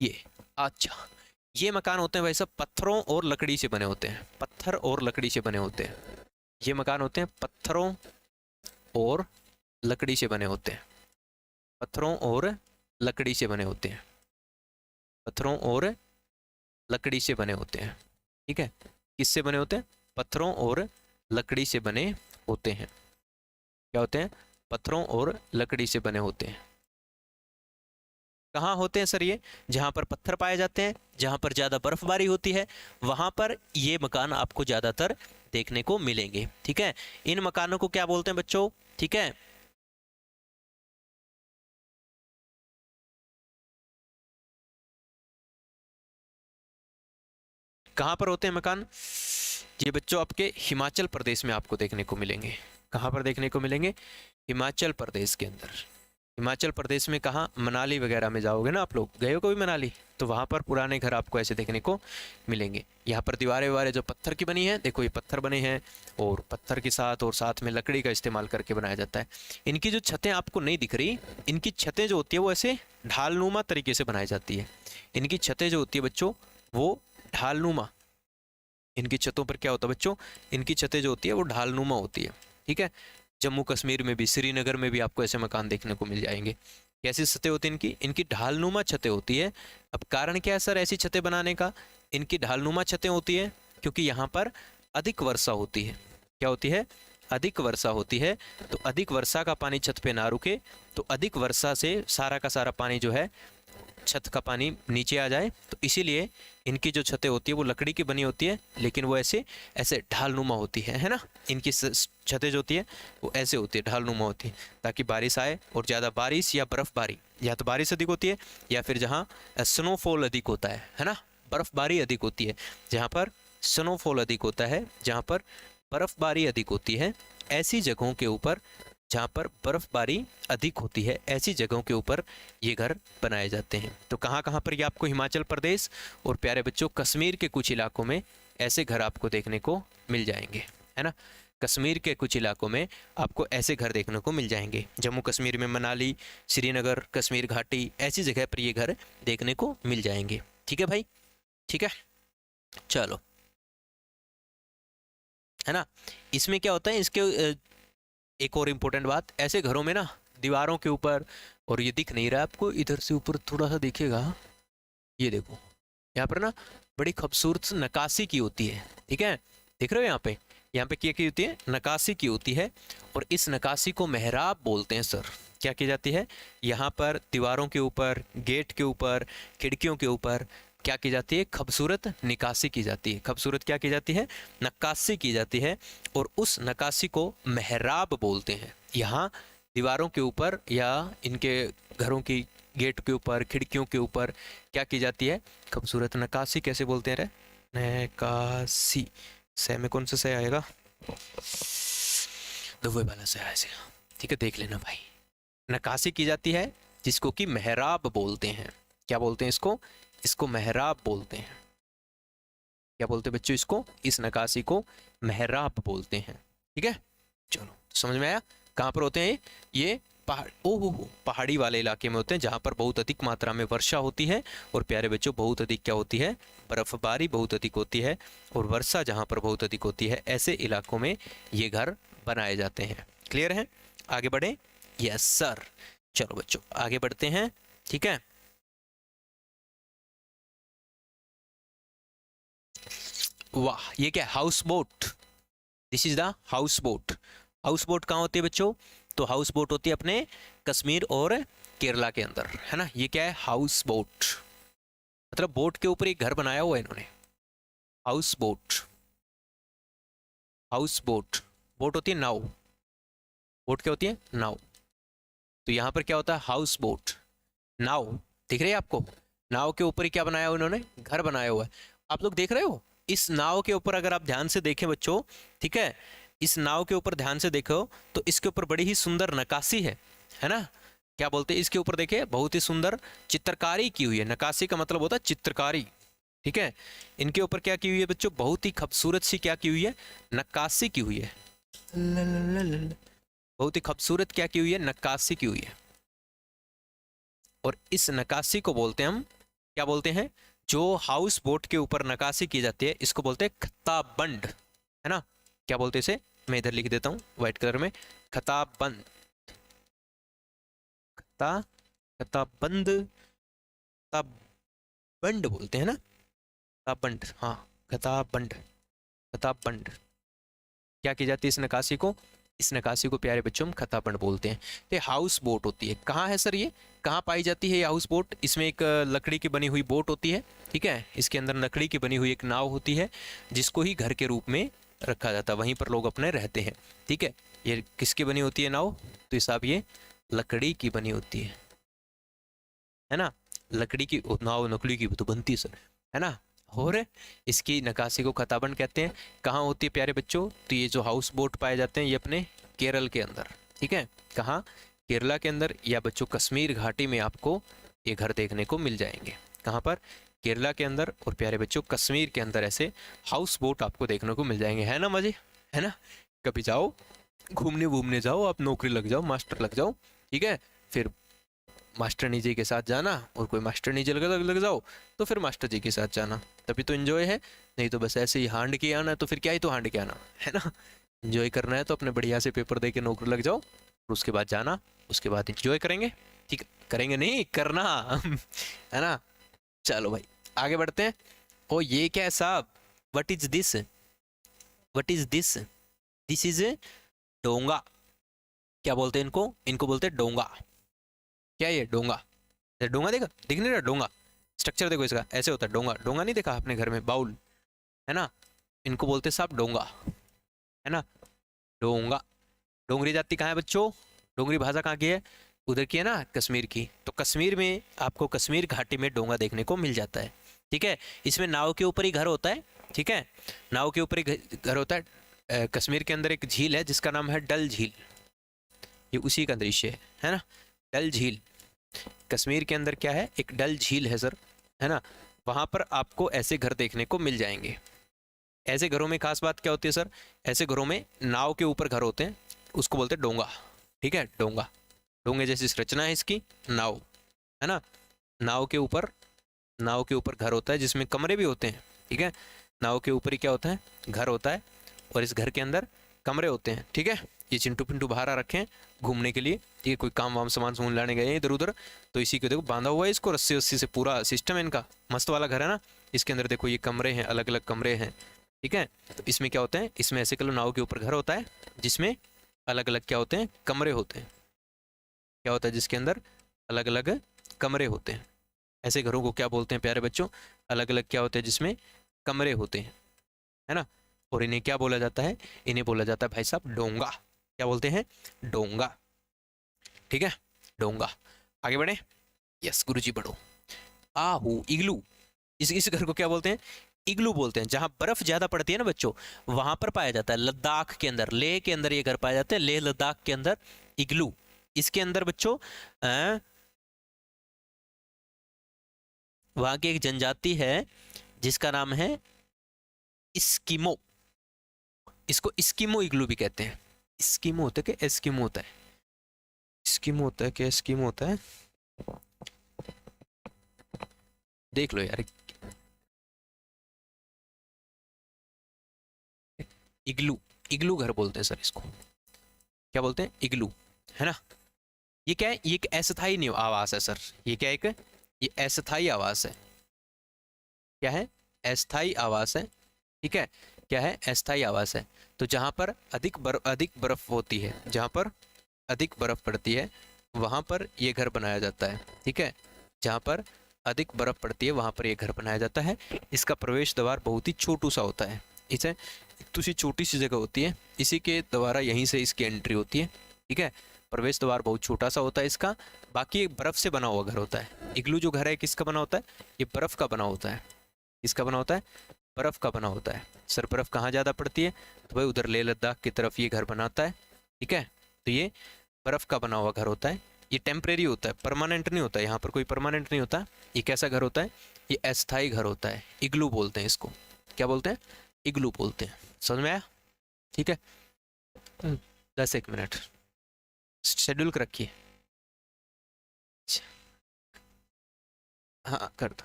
ये अच्छा, ये मकान होते हैं भाई साहब पत्थरों और लकड़ी से बने होते हैं, पत्थर और लकड़ी से बने होते हैं। ये मकान होते हैं पत्थरों और लकड़ी से बने होते हैं, पत्थरों और लकड़ी से बने होते हैं, पत्थरों और लकड़ी से बने होते हैं। ठीक है, किससे बने होते हैं? पत्थरों और लकड़ी से बने होते हैं। क्या होते हैं? पत्थरों और लकड़ी से बने होते हैं। कहाँ होते हैं सर ये? जहाँ पर पत्थर पाए जाते हैं, जहाँ पर ज़्यादा बर्फबारी होती है, वहाँ पर ये मकान आपको ज़्यादातर देखने को मिलेंगे। ठीक है, इन मकानों को क्या बोलते हैं बच्चों? ठीक है, कहाँ पर होते हैं मकान? ये बच्चों आपके हिमाचल प्रदेश में आपको देखने को मिलेंगे। कहाँ पर देखने को मिलेंगे? हिमाचल प्रदेश के अंदर। हिमाचल प्रदेश में कहाँ? मनाली वगैरह में जाओगे ना आप लोग, गए हो कभी मनाली? तो वहाँ पर पुराने घर आपको ऐसे देखने को मिलेंगे। यहाँ पर दीवारें वारे जो पत्थर की बनी है, देखो ये पत्थर बने हैं, और पत्थर के साथ और साथ में लकड़ी का इस्तेमाल करके बनाया जाता है। इनकी जो छतें आपको नहीं दिख रही, इनकी छतें जो होती है वो ऐसे ढालनुमा तरीके से बनाई जाती है। इनकी छतें जो होती है बच्चों वो ढालनुमा, इनकी छतों पर क्या होता है बच्चों? इनकी छतें जो होती है वो ढालनुमा होती है। ठीक है, जम्मू कश्मीर में भी, श्रीनगर में भी आपको ऐसे मकान देखने को मिल जाएंगे। कैसी छतें होती हैं इनकी? इनकी ढालनुमा छतें होती है। अब कारण क्या है सर ऐसी छतें बनाने का? इनकी ढालनुमा छतें होती है क्योंकि यहाँ पर अधिक वर्षा होती है। क्या होती है? अधिक वर्षा होती है। तो अधिक वर्षा का पानी छत पे ना रुके, तो अधिक वर्षा से सारा का सारा पानी जो है, छत का पानी नीचे आ जाए, तो इसीलिए इनकी जो छतें होती है वो लकड़ी की बनी होती है, लेकिन वो ऐसे ऐसे ढालनुमा होती है ना। इनकी छतें जो होती है वो ऐसे होती है, ढालनुमा होती है, ताकि बारिश आए। और ज़्यादा बारिश या बर्फ़बारी, या तो बारिश अधिक होती है या फिर जहाँ स्नोफॉल अधिक होता है ना, बर्फ़बारी अधिक होती है, जहाँ पर स्नोफॉल अधिक होता है, जहाँ पर बर्फ़बारी अधिक होती है, ऐसी जगहों के ऊपर जहाँ पर बर्फबारी अधिक होती है, ऐसी जगहों के ऊपर ये घर बनाए जाते हैं। तो कहाँ कहाँ पर ये आपको हिमाचल प्रदेश और प्यारे बच्चों कश्मीर के कुछ इलाकों में ऐसे घर आपको देखने को मिल जाएंगे, है ना। कश्मीर के कुछ इलाकों में आपको ऐसे घर देखने को मिल जाएंगे। जम्मू कश्मीर में मनाली, श्रीनगर, कश्मीर घाटी, ऐसी जगह पर ये घर देखने को मिल जाएंगे। ठीक है भाई, ठीक है, चलो, है ना। इसमें क्या होता है, इसके एक और इम्पोर्टेंट बात, ऐसे घरों में ना दीवारों के ऊपर, और ये दिख नहीं रहा आपको, इधर से ऊपर थोड़ा सा दिखेगा, ये देखो यहाँ पर ना बड़ी खूबसूरत नक्काशी की होती है। ठीक है, देख रहे हो यहाँ पे क्या की होती है, नक्काशी की होती है। और इस नक्काशी को मेहराब बोलते हैं सर। क्या की जाती है, यहाँ पर दीवारों के ऊपर, गेट के ऊपर, खिड़कियों के ऊपर क्या की जाती है, खूबसूरत निकासी की जाती है। खूबसूरत क्या की जाती है, नक्काशी की जाती है। और उस नक्काशी को मेहराब बोलते हैं। यहाँ दीवारों के ऊपर या इनके घरों की गेट के ऊपर, खिड़कियों के ऊपर क्या की जाती है, खूबसूरत नक्काशी। कैसे बोलते हैं रे, नक्काशी, से में कौन सा से आएगा, दुबई वाला से आएगा। ठीक है, देख लेना भाई, नक्काशी की जाती है जिसको कि मेहराब बोलते हैं। क्या बोलते हैं इसको, इसको मेहराब बोलते हैं। क्या बोलते हैं बच्चों इसको, इस नक्काशी को मेहराब बोलते हैं। ठीक है, चलो समझ में आया। कहाँ पर होते हैं ये पहाड़, ओहो पहाड़ी वाले इलाके में होते हैं, जहाँ पर बहुत अधिक मात्रा में वर्षा होती है। और प्यारे बच्चों बहुत अधिक क्या होती है, बर्फबारी बहुत अधिक होती है। और वर्षा जहाँ पर बहुत अधिक होती है, ऐसे इलाकों में ये घर बनाए जाते हैं। क्लियर है, आगे बढ़े, यस सर। चलो बच्चों आगे बढ़ते हैं। ठीक है, वाह, ये क्या, house boat, this is the house boat. House boat कहाँ होती है बच्चों, तो हाउस बोट होती है अपने कश्मीर और केरला के अंदर, है ना। ये क्या है, हाउस बोट, मतलब बोट के ऊपर एक घर बनाया हुआ है इन्होंने, house boat. House boat, boat होती है नाव, बोट क्या होती है, नाव। तो यहाँ पर क्या होता है, हाउस बोट, नाव, दिख रही है आपको, नाव के ऊपर ही क्या बनाया हुआ इन्होंने, घर बनाया हुआ है। आप लोग देख रहे हो इस नाव के ऊपर, अगर आप ध्यान से देखें बच्चों, ठीक है, इस नाव के ऊपर ध्यान से देखो तो इसके ऊपर बड़ी ही सुंदर नक्काशी है ना। क्या बोलते हैं इसके ऊपर, देखिए बहुत ही सुंदर चित्रकारी की हुई है। नक्काशी का मतलब होता है चित्रकारी। ठीक है, इनके ऊपर क्या की हुई है बच्चों, बहुत ही खूबसूरत सी क्या की हुई है, नक्काशी की हुई है। बहुत ही खूबसूरत क्या की हुई है, नक्काशी की हुई है। और इस नक्काशी को बोलते हैं हम, क्या बोलते हैं, जो हाउस बोट के ऊपर नक्काशी की जाती है इसको बोलते हैं खताबंद, है ना। क्या बोलते हैं इसे, मैं इधर लिख देता हूं व्हाइट कलर में, खताबंद, खताबंद, खताबंद बोलते हैं ना, खताबंद, हाँ खताबंद, खताबंद। क्या की जाती है इस नक्काशी को, इस नक्काशी को प्यारे बच्चों हम खताबंद बोलते हैं। तो हाउस बोट होती है, कहाँ है सर ये, कहाँ पाई जाती है ये हाउस बोट, इसमें एक लकड़ी की बनी हुई बोट होती है। ठीक है, इसके अंदर लकड़ी की बनी हुई एक नाव होती है, जिसको ही घर के रूप में रखा जाता है, वहीं पर लोग अपने रहते हैं। ठीक है, ये किसकी बनी होती है नाव, तो साहब ये लकड़ी की बनी होती है ना, लकड़ी की नाव, लकड़ी की तो बनती है सर, है ना। और इसकी नक्काशी को खताबंद कहते हैं। कहाँ होती है प्यारे बच्चों, तो ये जो हाउस बोट पाए जाते हैं ये अपने केरल के अंदर। ठीक है, कहाँ, केरला के अंदर, या बच्चों कश्मीर घाटी में आपको ये घर देखने को मिल जाएंगे। कहाँ पर, केरला के अंदर, और प्यारे बच्चों कश्मीर के अंदर ऐसे हाउस बोट आपको देखने को मिल जाएंगे। है ना मजे, है ना। कभी जाओ घूमने वूमने जाओ, आप नौकरी लग जाओ, मास्टर लग जाओ, ठीक है, फिर मास्टरनी जी के साथ जाना, और कोई मास्टरनी जी लग जाओ तो फिर मास्टर जी के साथ जाना, तभी तो एंजॉय है। नहीं तो बस ऐसे ही हांड के आना, तो फिर क्या ही तो हांड के आना, है ना। एंजॉय करना है तो अपने बढ़िया से पेपर दे के नौकरी लग जाओ, और उसके बाद जाना, उसके बाद एंजॉय करेंगे। ठीक, करेंगे नहीं, करना है ना। चलो भाई आगे बढ़ते हैं। ओ ये क्या है साहब, what is this, what is this, this is डोंगा। क्या बोलते हैं इनको, इनको बोलते हैं डोंगा। क्या ये डोंगा, डोंगा देखा, दिख नहीं रहा डोंगा, स्ट्रक्चर देखो इसका, ऐसे होता है डोंगा। डोंगा नहीं देखा अपने घर में, बाउल, है ना, इनको बोलते हैं साहब डोंगा, है ना, डोंगा। डोंगरी जाति कहाँ है बच्चों, डोंगरी भाषा कहाँ की है, उधर की है ना, कश्मीर की। तो कश्मीर में आपको कश्मीर घाटी में डोंगा देखने को मिल जाता है। ठीक है, इसमें नाव के ऊपर ही घर होता है। ठीक है, नाव के ऊपर ही घर होता है। कश्मीर के अंदर एक झील है जिसका नाम है डल झील, ये उसी का दृश्य है ना। डल झील, कश्मीर के अंदर क्या है, एक डल झील है सर, है ना। वहाँ पर आपको ऐसे घर देखने को मिल जाएंगे। ऐसे घरों में खास बात क्या होती है सर, ऐसे घरों में नाव के ऊपर घर होते हैं, उसको बोलते हैं डोंगा। ठीक है, डोंगा, डोंगे जैसी रचना है इसकी, नाव, है ना। नाव के ऊपर, नाव के ऊपर घर होता है जिसमें कमरे भी होते हैं। ठीक है, नाव के ऊपर ही क्या होता है, घर होता है, और इस घर के अंदर कमरे होते हैं। ठीक है, ये चिंटू पिंटू बाहर आ रखे हैं घूमने के लिए। ठीक है, कोई काम वाम सामान सामान लाने गए हैं इधर उधर, तो इसी को देखो बांधा हुआ है इसको रस्सी रस्सी से, पूरा सिस्टम है इनका, मस्त वाला घर है ना। इसके अंदर देखो ये कमरे हैं, अलग अलग कमरे हैं। ठीक है, तो इसमें क्या होता है, इसमें ऐसे कलो नाव के ऊपर घर होता है जिसमें अलग अलग क्या होते हैं, कमरे होते हैं। क्या होता है, जिसके अंदर अलग अलग कमरे होते हैं। ऐसे घरों को क्या बोलते हैं प्यारे बच्चों, अलग अलग क्या होते हैं जिसमें कमरे होते हैं, है ना। और इन्हें क्या बोला जाता है, इन्हें बोला जाता है भाई साहब डोंगा। क्या बोलते हैं, डोंगा। ठीक है, डोंगा। आगे बढ़े, यस गुरुजी बढ़ो। आहू, इग्लू, इस घर को क्या बोलते हैं, इग्लू बोलते हैं। जहां बर्फ ज्यादा पड़ती है ना बच्चों, वहां पर पाया जाता है, लद्दाख के अंदर, लेह के अंदर ये घर पाए जाते हैं, लेह लद्दाख के अंदर इग्लू। इसके अंदर बच्चों वहां की एक जनजाति है जिसका नाम है इस्किमो। इसको इस्किमो इग्लू भी कहते हैं। इस्किमो होता है कि एस्किमो होता है, इस्किमो होता है कि एस्किमो होता है, देख लो यार। इग्लू, इग्लू घर बोलते हैं सर इसको। क्या बोलते हैं, इग्लू, है ना। ये क्या है, ये एक अस्थायी नहीं आवास है सर। ये क्या है, एक ये अस्थायी आवास है। क्या है, अस्थायी आवास है। ठीक है, क्या है, अस्थायी आवास है। तो जहां पर अधिक बर्फ होती है, जहां पर अधिक बर्फ पड़ती है, वहां पर ये घर बनाया जाता है। ठीक है, जहां पर अधिक बर्फ पड़ती है वहां पर ये घर बनाया जाता है। इसका प्रवेश द्वार बहुत ही छोटू सा होता है, इसे तो सी छोटी सी जगह होती है, इसी के द्वारा यहीं से इसकी एंट्री होती है। ठीक है, प्रवेश द्वार बहुत छोटा सा होता है इसका। बाकी एक बर्फ से बना हुआ घर होता है। इग्लू जो घर है किसका बना होता है, ये बर्फ का बना होता है। किसका बना होता है, बर्फ का बना होता है। सर बर्फ कहाँ ज़्यादा पड़ती है, तो भाई उधर लेह लद्दाख की तरफ ये घर बनाता है। ठीक है, तो ये बर्फ का बना हुआ घर होता है। ये टेम्परेरी होता है, परमानेंट नहीं होता है, यहाँ पर कोई परमानेंट नहीं होता। ये कैसा घर होता है, ये अस्थायी घर होता है। इग्लू बोलते हैं इसको। क्या बोलते हैं, इग्लू बोलते हैं। समझ में आया। ठीक है, 10 एक मिनट शेड्यूल कर रखिए। हाँ कर दो,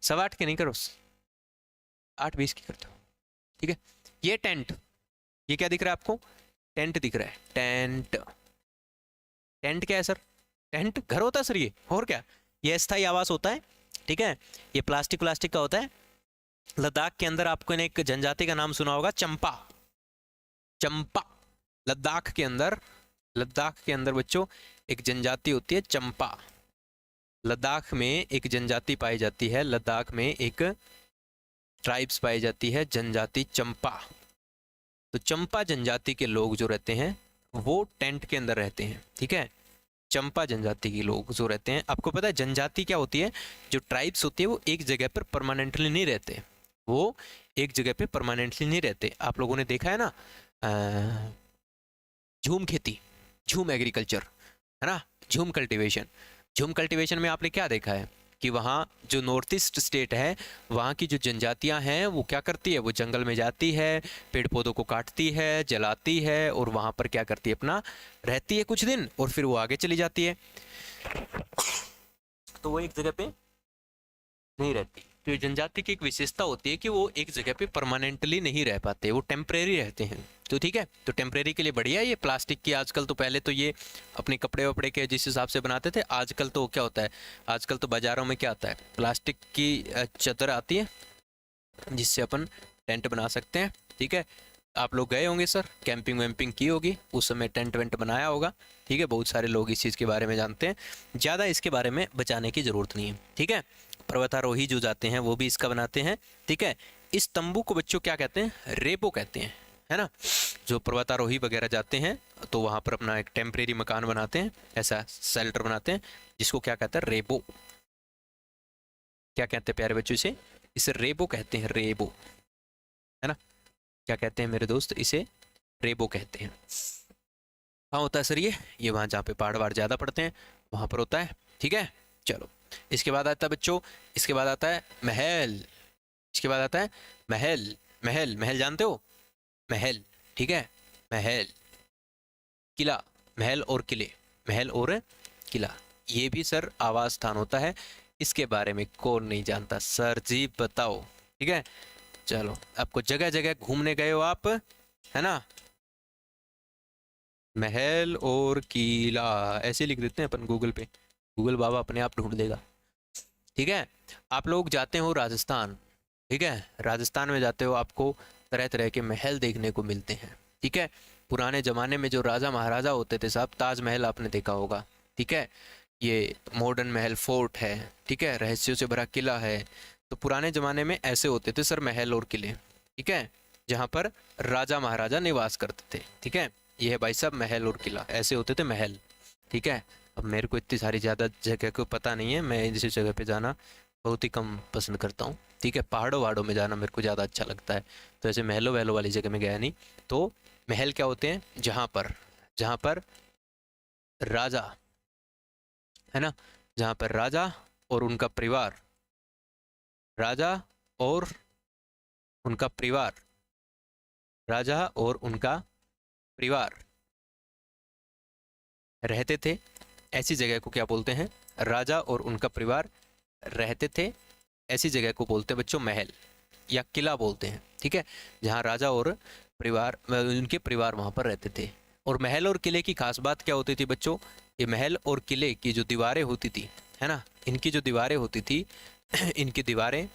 8:15 के नहीं करो, 8:20 की कर दो। ठीक है, ये टेंट, ये क्या दिख रहा है आपको, टेंट दिख रहा है, टेंट। टेंट क्या है सर, टेंट घर होता है सर ये, और क्या, ये अस्थायी आवास होता है। ठीक है, ये प्लास्टिक प्लास्टिक का होता है। लद्दाख के अंदर आपको ने एक जनजाति का नाम सुना होगा, चंपा। चंपा, लद्दाख के अंदर, लद्दाख के अंदर बच्चों एक जनजाति होती है चंपा। लद्दाख में एक जनजाति पाई जाती है, लद्दाख में एक ट्राइब्स पाई जाती है, जनजाति चंपा। तो चंपा जनजाति के लोग जो रहते हैं वो टेंट के अंदर रहते हैं। ठीक है, चंपा जनजाति के लोग जो रहते हैं, आपको पता है जनजाति क्या होती है, जो ट्राइब्स होती है वो एक जगह पर परमानेंटली नहीं रहते, वो एक जगह पे परमानेंटली नहीं रहते। आप लोगों ने देखा है ना झूम खेती, झूम एग्रीकल्चर, है ना, झूम कल्टीवेशन। झूम कल्टीवेशन में आपने क्या देखा है कि वहाँ जो नॉर्थ ईस्ट स्टेट है वहाँ की जो जनजातियाँ हैं वो क्या करती है, वो जंगल में जाती है, पेड़ पौधों को काटती है, जलाती है, और वहाँ पर क्या करती है, अपना रहती है कुछ दिन और फिर वो आगे चली जाती है। तो वो एक जगह पे नहीं रहती। तो ये जनजाति की एक विशेषता होती है कि वो एक जगह पे परमानेंटली नहीं रह पाते, वो टेम्परेरी रहते हैं। तो ठीक है, तो टेम्परेरी के लिए बढ़िया है ये प्लास्टिक की। आजकल तो, पहले तो ये अपने कपड़े वपड़े के जिस हिसाब से बनाते थे, आजकल तो क्या होता है, आजकल तो बाज़ारों में क्या आता है, प्लास्टिक की चादर आती है जिससे अपन टेंट बना सकते हैं। ठीक है, आप लोग गए होंगे सर, कैंपिंग वैम्पिंग की होगी, उस समय टेंट वेंट बनाया होगा। ठीक है, बहुत सारे लोग इस चीज़ के बारे में जानते हैं, ज़्यादा इसके बारे में बचाने की ज़रूरत नहीं है। ठीक है, पर्वतारोही जो जाते हैं वो भी इसका बनाते हैं। ठीक है, इस तंबू को बच्चों क्या कहते हैं, रेबो कहते हैं, है ना। जो पर्वतारोही वगैरह जाते हैं तो वहाँ पर अपना एक टेम्परेरी मकान बनाते हैं, ऐसा शेल्टर बनाते हैं, जिसको क्या कहते हैं, रेबो। क्या कहते हैं प्यारे बच्चों, इसे रेबो कहते हैं, रेबो, है ना। क्या कहते हैं मेरे दोस्त, इसे रेबो कहते हैं। कहाँ होता है सर ये वहाँ जहाँ पे पहाड़ वहाड़ ज़्यादा पड़ते हैं वहाँ पर होता है, ठीक है। चलो, इसके बाद आता है बच्चों, इसके बाद आता है महल। इसके बाद आता है महल। महल, महल जानते हो, महल, ठीक है, महल। किला, महल और किले, महल और किला, ये भी सर आवास स्थान होता है। इसके बारे में कौन नहीं जानता सर जी, बताओ, ठीक है। चलो, आपको जगह जगह घूमने गए हो आप, है ना। महल और किला ऐसे लिख देते हैं अपन गूगल पे, गूगल बाबा अपने आप ढूंढ देगा, ठीक है। आप लोग जाते हो राजस्थान, ठीक है, राजस्थान में जाते हो, आपको तरह तरह के महल देखने को मिलते हैं, ठीक है। पुराने ज़माने में जो राजा महाराजा होते थे साहब, ताजमहल आपने देखा होगा, ठीक है। ये मॉडर्न महल फोर्ट है, ठीक है, रहस्यों से भरा किला है। तो पुराने ज़माने में ऐसे होते थे सर महल और किले, ठीक है, जहाँ पर राजा महाराजा निवास करते थे, ठीक है। ये है भाई साहब महल और किला, ऐसे होते थे महल, ठीक है। अब मेरे को इतनी सारी ज़्यादा जगह को पता नहीं है, मैं इसी जगह पे जाना बहुत ही कम पसंद करता हूँ, ठीक है। पहाड़ों वहाड़ों में जाना मेरे को ज़्यादा अच्छा लगता है, तो ऐसे महलों वहलों वाली जगह में गया नहीं। तो महल क्या होते हैं, जहाँ पर राजा, है ना, जहाँ पर राजा और उनका परिवार, राजा और उनका परिवार, राजा और उनका परिवार रहते थे, ऐसी जगह को क्या बोलते हैं, राजा और उनका परिवार रहते थे, ऐसी जगह को बोलते हैं बच्चों महल या किला बोलते हैं, ठीक है। जहाँ राजा और परिवार, उनके परिवार वहाँ पर रहते थे। और महल और किले की खास बात क्या होती थी बच्चों, ये महल और किले की जो दीवारें होती थी, है ना, इनकी जो दीवारें होती थी इनकी दीवारें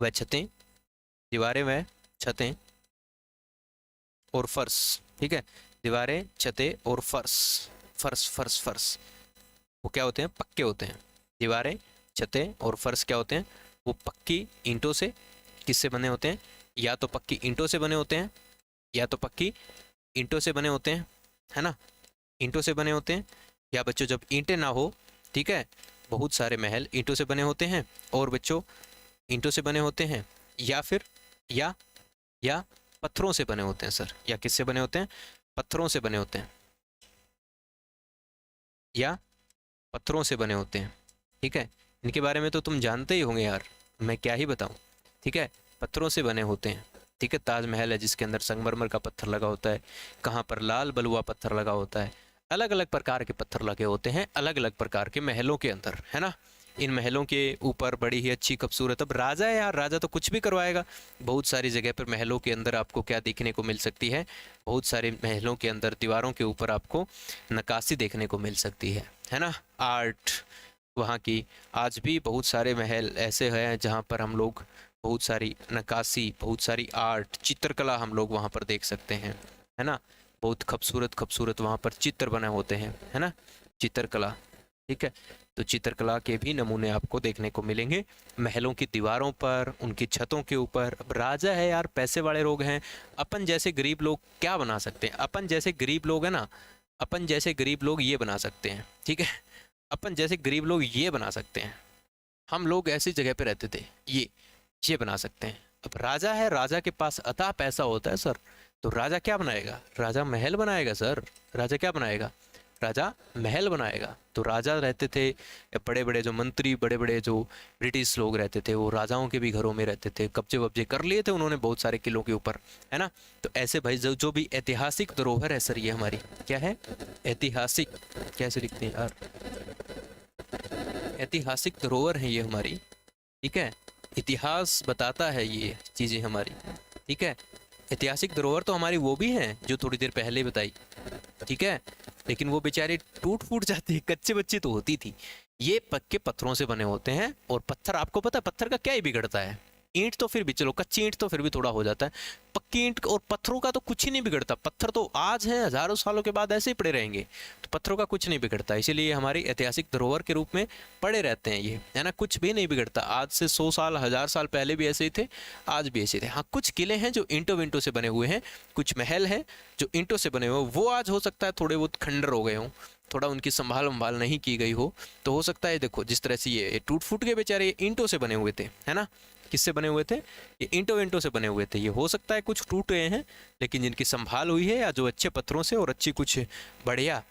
व छतें, दीवारें व छतें और फर्श, ठीक है, दीवारें, छतें और फर्श, फर्श फर्श फर्श, वो क्या होते हैं, पक्के होते हैं। दीवारें, छतें और फर्श क्या होते हैं, वो पक्की ईंटों से, किससे बने होते हैं, या तो पक्की ईंटों से बने होते हैं, या तो पक्की ईंटों से बने होते हैं, है ना, ईंटों से बने होते हैं। या बच्चों जब ईंटें ना हो, ठीक है, बहुत सारे महल ईंटों से बने होते हैं, और बच्चों ईंटों से बने होते हैं, या फिर या पत्थरों से बने होते हैं सर, या किससे बने होते हैं, पत्थरों से बने होते हैं, या पत्थरों से बने होते हैं, ठीक है। इनके बारे में तो तुम जानते ही होंगे यार, मैं क्या ही बताऊं, ठीक है, पत्थरों से बने होते हैं, ठीक है। ताजमहल है जिसके अंदर संगमरमर का पत्थर लगा होता है, कहाँ पर लाल बलुआ पत्थर लगा होता है, अलग अलग प्रकार के पत्थर लगे होते हैं अलग अलग प्रकार के महलों के अंदर, है ना। इन महलों के ऊपर बड़ी ही अच्छी खूबसूरत, अब राजा है यार, राजा तो कुछ भी करवाएगा। बहुत सारी जगह पर महलों के अंदर आपको क्या देखने को मिल सकती है, बहुत सारे महलों के अंदर दीवारों के ऊपर आपको नक्काशी देखने को मिल सकती है ना, आर्ट वहाँ की। आज भी बहुत सारे महल ऐसे हैं जहाँ पर हम लोग बहुत सारी नक्काशी, बहुत सारी आर्ट, चित्रकला हम लोग वहाँ पर देख सकते हैं, है ना। बहुत खूबसूरत खूबसूरत वहाँ पर चित्र बने होते हैं, है ना, चित्रकला, ठीक है। तो चित्रकला के भी नमूने आपको देखने को मिलेंगे महलों की दीवारों पर, उनकी छतों के ऊपर। अब राजा है यार, पैसे वाले लोग हैं, अपन जैसे गरीब लोग क्या बना सकते हैं, अपन जैसे गरीब लोग है ना, अपन जैसे गरीब लोग ये बना सकते हैं, ठीक है, अपन जैसे गरीब लोग ये बना सकते हैं। हम लोग ऐसी जगह पे रहते थे, ये बना सकते हैं। अब राजा है, राजा के पास अथाह पैसा होता है सर, तो राजा क्या बनाएगा, राजा महल बनाएगा सर। राजा क्या बनाएगा, राजा महल बनाएगा। तो राजा रहते थे, बड़े बड़े जो मंत्री, बड़े बड़े जो ब्रिटिश लोग रहते थे, वो राजाओं के भी घरों में रहते थे, कब्जे वब्जे कर लिए थे उन्होंने बहुत सारे किलों के ऊपर, है ना। तो ऐसे भाई जो भी ऐतिहासिक धरोहर है सर, ये हमारी क्या है, ऐतिहासिक, कैसे लिखते हैं यार, ऐतिहासिक धरोहर है ये हमारी, ठीक है। इतिहास बताता है ये चीज़ें हमारी, ठीक है। ऐतिहासिक धरोहर तो हमारी वो भी हैं जो थोड़ी देर पहले बताई, ठीक है, लेकिन वो बेचारे टूट फूट जाती है, कच्चे बच्चे तो होती थी। ये पक्के पत्थरों से बने होते हैं, और पत्थर आपको पता है पत्थर का क्या ही बिगड़ता है, ईंट तो फिर भी चलो, कच्ची ईंट तो फिर भी थोड़ा हो जाता है, पक्की ईंट और पत्थरों का तो कुछ ही नहीं बिगड़ता। पत्थर तो आज हैं, हजारों सालों के बाद ऐसे ही पड़े रहेंगे, तो पत्थरों का कुछ नहीं बिगड़ता, इसीलिए हमारी ऐतिहासिक धरोहर के रूप में पड़े रहते हैं ये, है ना। कुछ भी नहीं बिगड़ता, आज से 100 साल 1000 साल पहले भी ऐसे ही थे, आज भी ऐसे थे। हाँ, कुछ किले हैं जो ईंटों विंटों से बने हुए हैं, कुछ महल हैं जो ईंटों से बने हुए हैं, वो आज हो सकता है थोड़े बहुत खंडर हो गए हों, थोड़ा उनकी संभाल नहीं की गई हो तो हो सकता है, देखो जिस तरह से ये टूट फूट के बेचारे ये ईंटों से बने हुए थे, है ना, किससे बने हुए थे, ये ईंटों से बने हुए थे, ये हो सकता है कुछ टूट गए हैं, लेकिन जिनकी संभाल हुई है या जो अच्छे पत्थरों से और अच्छी कुछ बढ़िया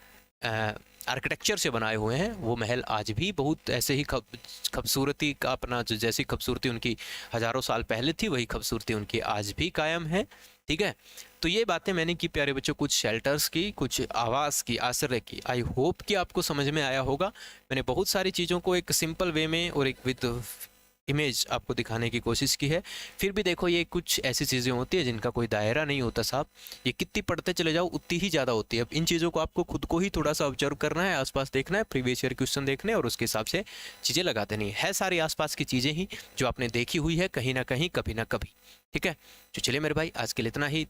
आर्किटेक्चर से बनाए हुए हैं, वो महल आज भी बहुत ऐसे ही खूबसूरती का अपना, जो जैसी खूबसूरती उनकी हज़ारों साल पहले थी वही खूबसूरती उनकी आज भी कायम है। ठीक है, तो ये बातें मैंने की प्यारे बच्चों, कुछ शेल्टर्स की, कुछ आवास की, आश्रय की। आई होप कि आपको समझ में आया होगा। मैंने बहुत सारी चीज़ों को एक सिंपल वे में और एक विद इमेज आपको दिखाने की कोशिश की है। फिर भी देखो, ये कुछ ऐसी चीज़ें होती है जिनका कोई दायरा नहीं होता साहब, ये कितनी पढ़ते चले जाओ उतनी ही ज़्यादा होती है। अब इन चीज़ों को आपको खुद को ही थोड़ा सा ऑब्जर्व करना है, आसपास देखना है, प्रीवियस ईयर क्वेश्चन देखने और उसके हिसाब से चीज़ें लगा देनी है सारी आसपास की चीज़ें ही जो आपने देखी हुई है कहीं ना कहीं, कभी ना कभी। ठीक है, तो चलिए मेरे भाई, आज के लिए इतना ही।